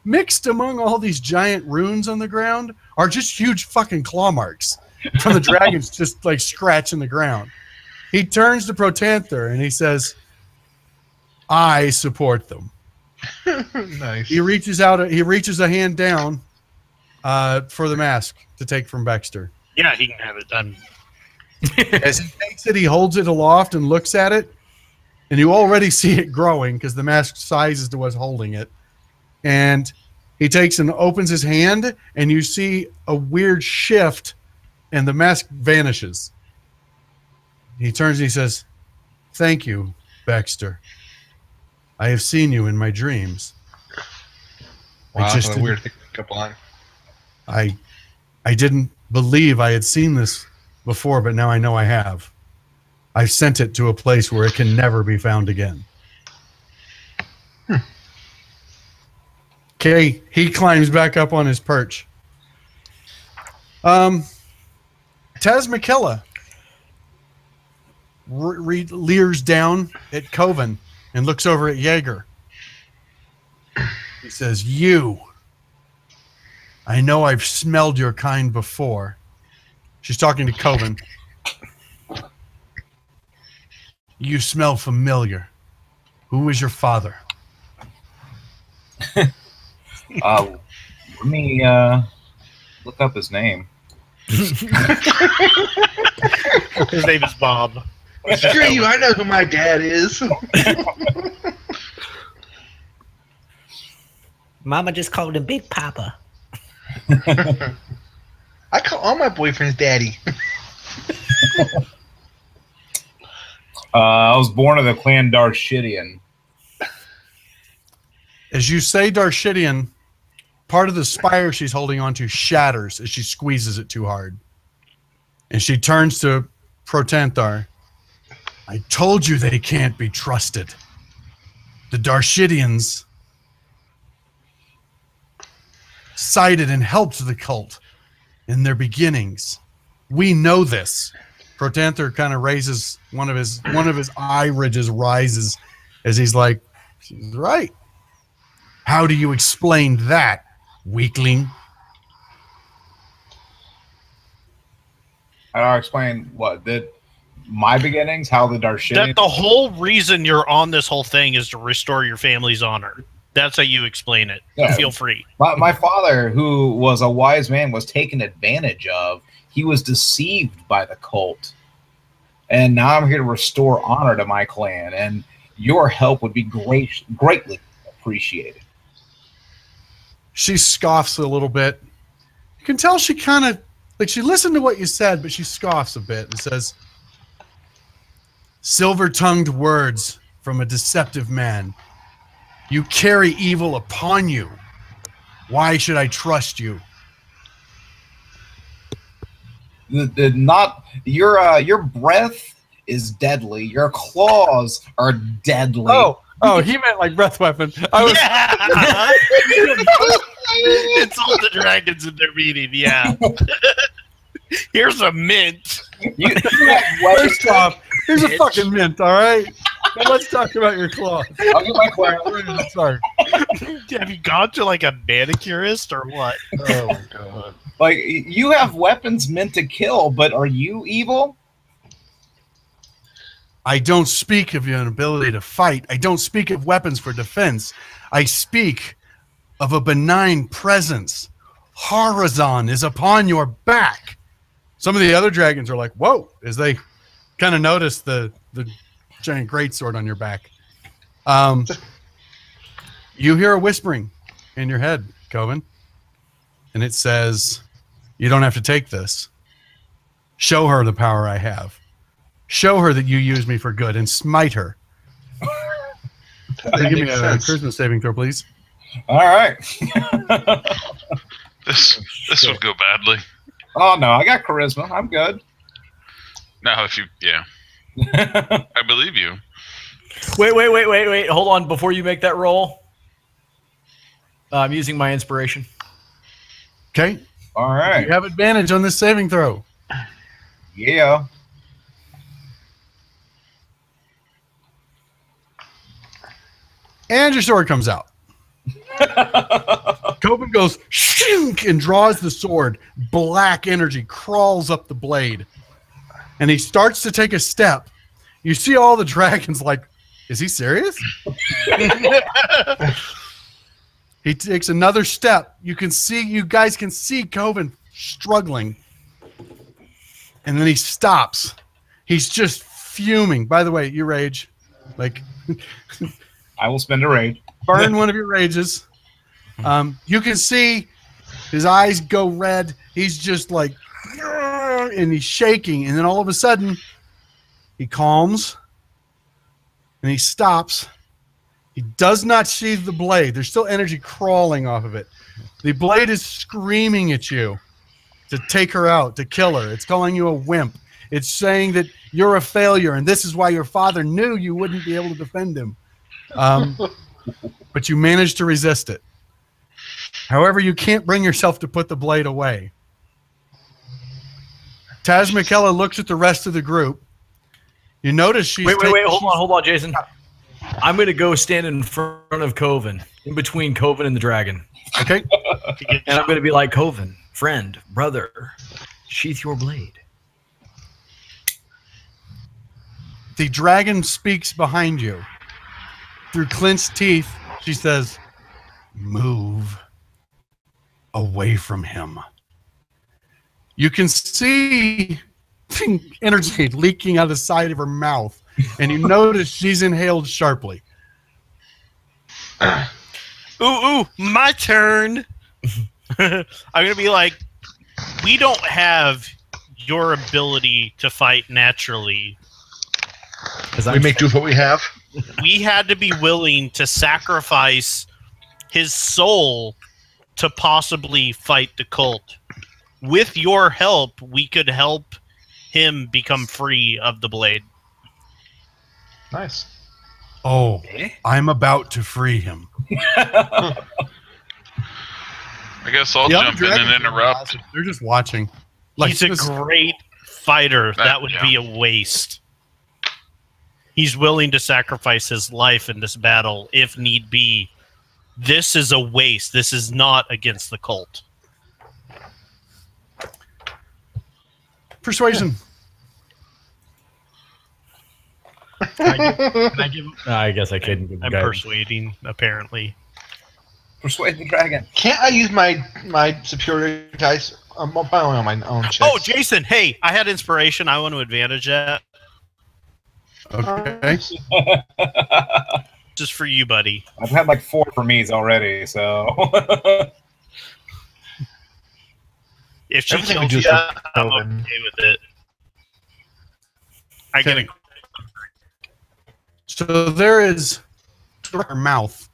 mixed among all these giant runes on the ground are just huge fucking claw marks from the dragons just like scratching the ground. He turns to Protanther and he says, I support them. Nice. He reaches a hand down for the mask to take from Baxter. Yeah, he can have it done. As he takes it, he holds it aloft and looks at it, and you already see it growing because the mask sizes to what's holding it. And he takes and opens his hand, and you see a weird shift, and the mask vanishes. He turns and he says, thank you, Baxter. I have seen you in my dreams. Wow, that's a weird thing to pick up on. I didn't believe I had seen this before, but now I know I have. I've sent it to a place where it can never be found again. Okay, he climbs back up on his perch. Taz McKilla leers down at Coven and looks over at Jaeger. He says, I know I've smelled your kind before. She's talking to Coven. You smell familiar. Who is your father? Let me look up his name. His name is Bob. Screw you, I know who my dad is. Mama just called him Big Papa. I call all my boyfriends daddy. I was born of the clan Darshidian. As you say Darshidian, part of the spire she's holding onto shatters as she squeezes it too hard. And she turns to Protanthar. I told you they can't be trusted. The Darshidians sided and helped the cult in their beginnings. We know this. Protanther kind of raises one of his eye ridges rises as he's like, she's right. How do you explain that, weakling? I'll explain what my beginnings, how the Darshidian. That the whole reason you're on this whole thing is to restore your family's honor. That's how you explain it. Yeah. Feel free. My father, who was a wise man, was taken advantage of. He was deceived by the cult. And now I'm here to restore honor to my clan, and your help would be greatly appreciated. She scoffs a little bit. You can tell she kind of, like, she listened to what you said, but she scoffs a bit and says, silver-tongued words from a deceptive man. You carry evil upon you. Why should I trust you? Your breath is deadly. Your claws are deadly. Oh, he meant like breath weapon. It's all the dragons in their meeting. Yeah. Here's a mint. First off, here's a fucking mint. All right. Now let's talk about your claw. I'll get my claw. Sorry. Have you gone to like a manicurist or what? Oh my god. Like, you have weapons meant to kill, but are you evil? I don't speak of your ability to fight. I don't speak of weapons for defense. I speak of a benign presence. Horizon is upon your back. Some of the other dragons are like, whoa, as they kind of notice the giant greatsword on your back. You hear a whispering in your head, Coven, and it says, "You don't have to take this. Show her the power I have. Show her that you use me for good and smite her." Give me a charisma saving throw, please. All right. This would go badly. Oh no, I got charisma. I'm good. Now, if you, I believe you. Wait. Hold on. Before you make that roll, I'm using my inspiration. Okay. All right. You have advantage on this saving throw. Yeah. And your sword comes out. Coven goes shink and draws the sword. Black energy crawls up the blade. And he starts to take a step. You see all the dragons like, is he serious? He takes another step. You guys can see Coven struggling. And then he stops. He's just fuming. By the way, you rage. Like, I will spend a rage. burn one of your rages. You can see his eyes go red. He's just like, and he's shaking. And then all of a sudden, he calms and he stops. He does not sheathe the blade. There's still energy crawling off of it. The blade is screaming at you to take her out, to kill her. It's calling you a wimp. It's saying that you're a failure, and this is why your father knew you wouldn't be able to defend him. But you managed to resist it. However, you can't bring yourself to put the blade away. Taz McKellar looks at the rest of the group. You notice she's... Wait. Hold on, Jason. I'm going to go stand in front of Coven, in between Coven and the dragon. Okay. And I'm going to be like, Coven, friend, brother, sheath your blade. The dragon speaks behind you. Through clenched teeth, she says, "Move away from him." You can see energy leaking out of the side of her mouth, and you notice she's inhaled sharply. Ooh, my turn. I'm going to be like, we don't have your ability to fight naturally. We make do with what we have. We had to be willing to sacrifice his soul to possibly fight the cult. With your help, we could help him become free of the blade. Nice. Oh, I'm about to free him. I guess I'll jump in and interrupt. They're just watching. He's a great fighter. That would be a waste. He's willing to sacrifice his life in this battle if need be. This is a waste. This is not against the cult. Persuasion. Can I give him? I guess I couldn't give him I'm guidance. persuading, apparently. Persuade the dragon. Can't I use my superior dice? I'm probably on my own checks. Oh, Jason, hey, I had inspiration. I want to advantage that. Okay. Just for you, buddy. I've had like 4 for me's already, so. If she Everything we kills do you, is for I'm Coven. okay with it. I get a So there is her mouth.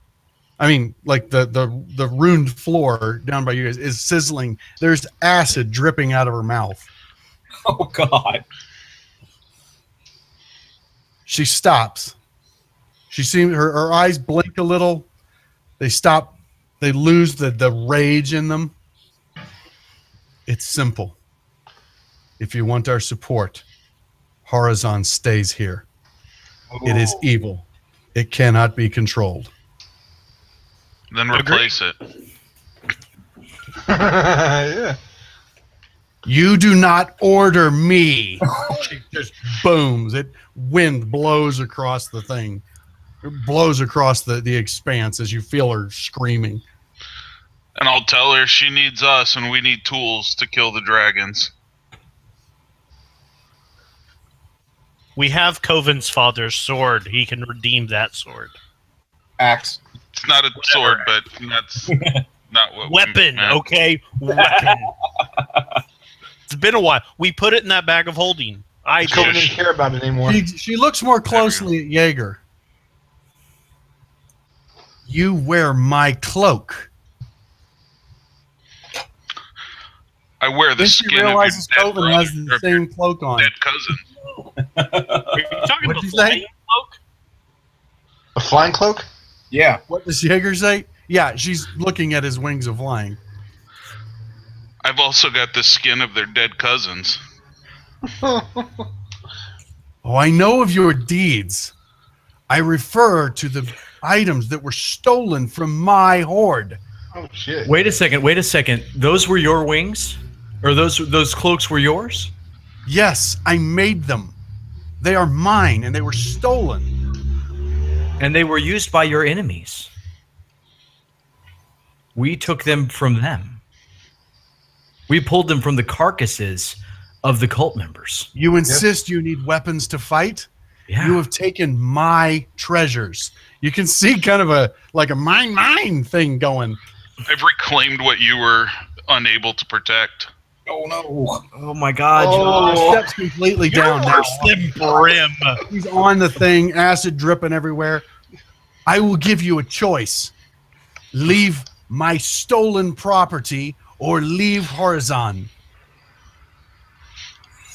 I mean, like the ruined floor down by you guys is sizzling. There's acid dripping out of her mouth. Oh God. She stops. She seems her eyes blink a little. They stop. They lose the rage in them. It's simple. If you want our support, Horizon stays here. It is evil. It cannot be controlled. Then replace it. Yeah. You do not order me. She just booms. Wind blows across the thing. It blows across the expanse as you feel her screaming. And I'll tell her she needs us and we need tools to kill the dragons. We have Coven's father's sword. He can redeem that sword. Axe. It's not a sword, but that's not what. Weapon, okay? Weapon. It's been a while. We put it in that bag of holding. I Kobe didn't care about it anymore. She looks more closely at Jaeger. You wear my cloak. I wear the Then she skin of your realizes dead Colvin has the brother, same cloak on. dead cousin. Are you talking What'd about you flying say? cloak? A flying cloak? Yeah. What does Jaeger say? Yeah, she's looking at his wings of flying. I've also got the skin of their dead cousins. Oh, I know of your deeds. I refer to the items that were stolen from my horde. Oh shit! Wait a second. Those were your wings, or those cloaks were yours? Yes, I made them. They are mine, and they were stolen. And they were used by your enemies. We took them from them. We pulled them from the carcasses of the cult members. You insist you need weapons to fight? Yeah. You have taken my treasures. You can see kind of a mine thing going. I've reclaimed what you were unable to protect. Oh no. Oh my God. Oh. Steps completely down now. Worse than Brim. He's on the thing, acid dripping everywhere. I will give you a choice. Leave my stolen property or leave Horizon.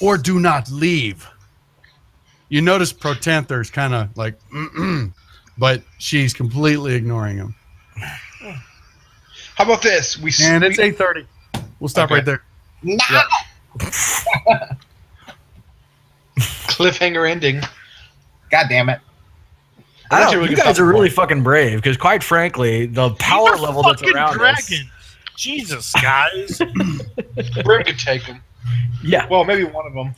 Or do not leave. You notice Protanther's kind of like, but she's completely ignoring him. How about this? And it's 8:30. We'll stop right there. No. Yeah. Cliffhanger ending. God damn it. I That's a don't, really you good guys are fucking really point. fucking brave because, quite frankly, the power These are level that's fucking around dragons. us. Jesus, guys. Brim could take them. Yeah. Well, maybe one of them.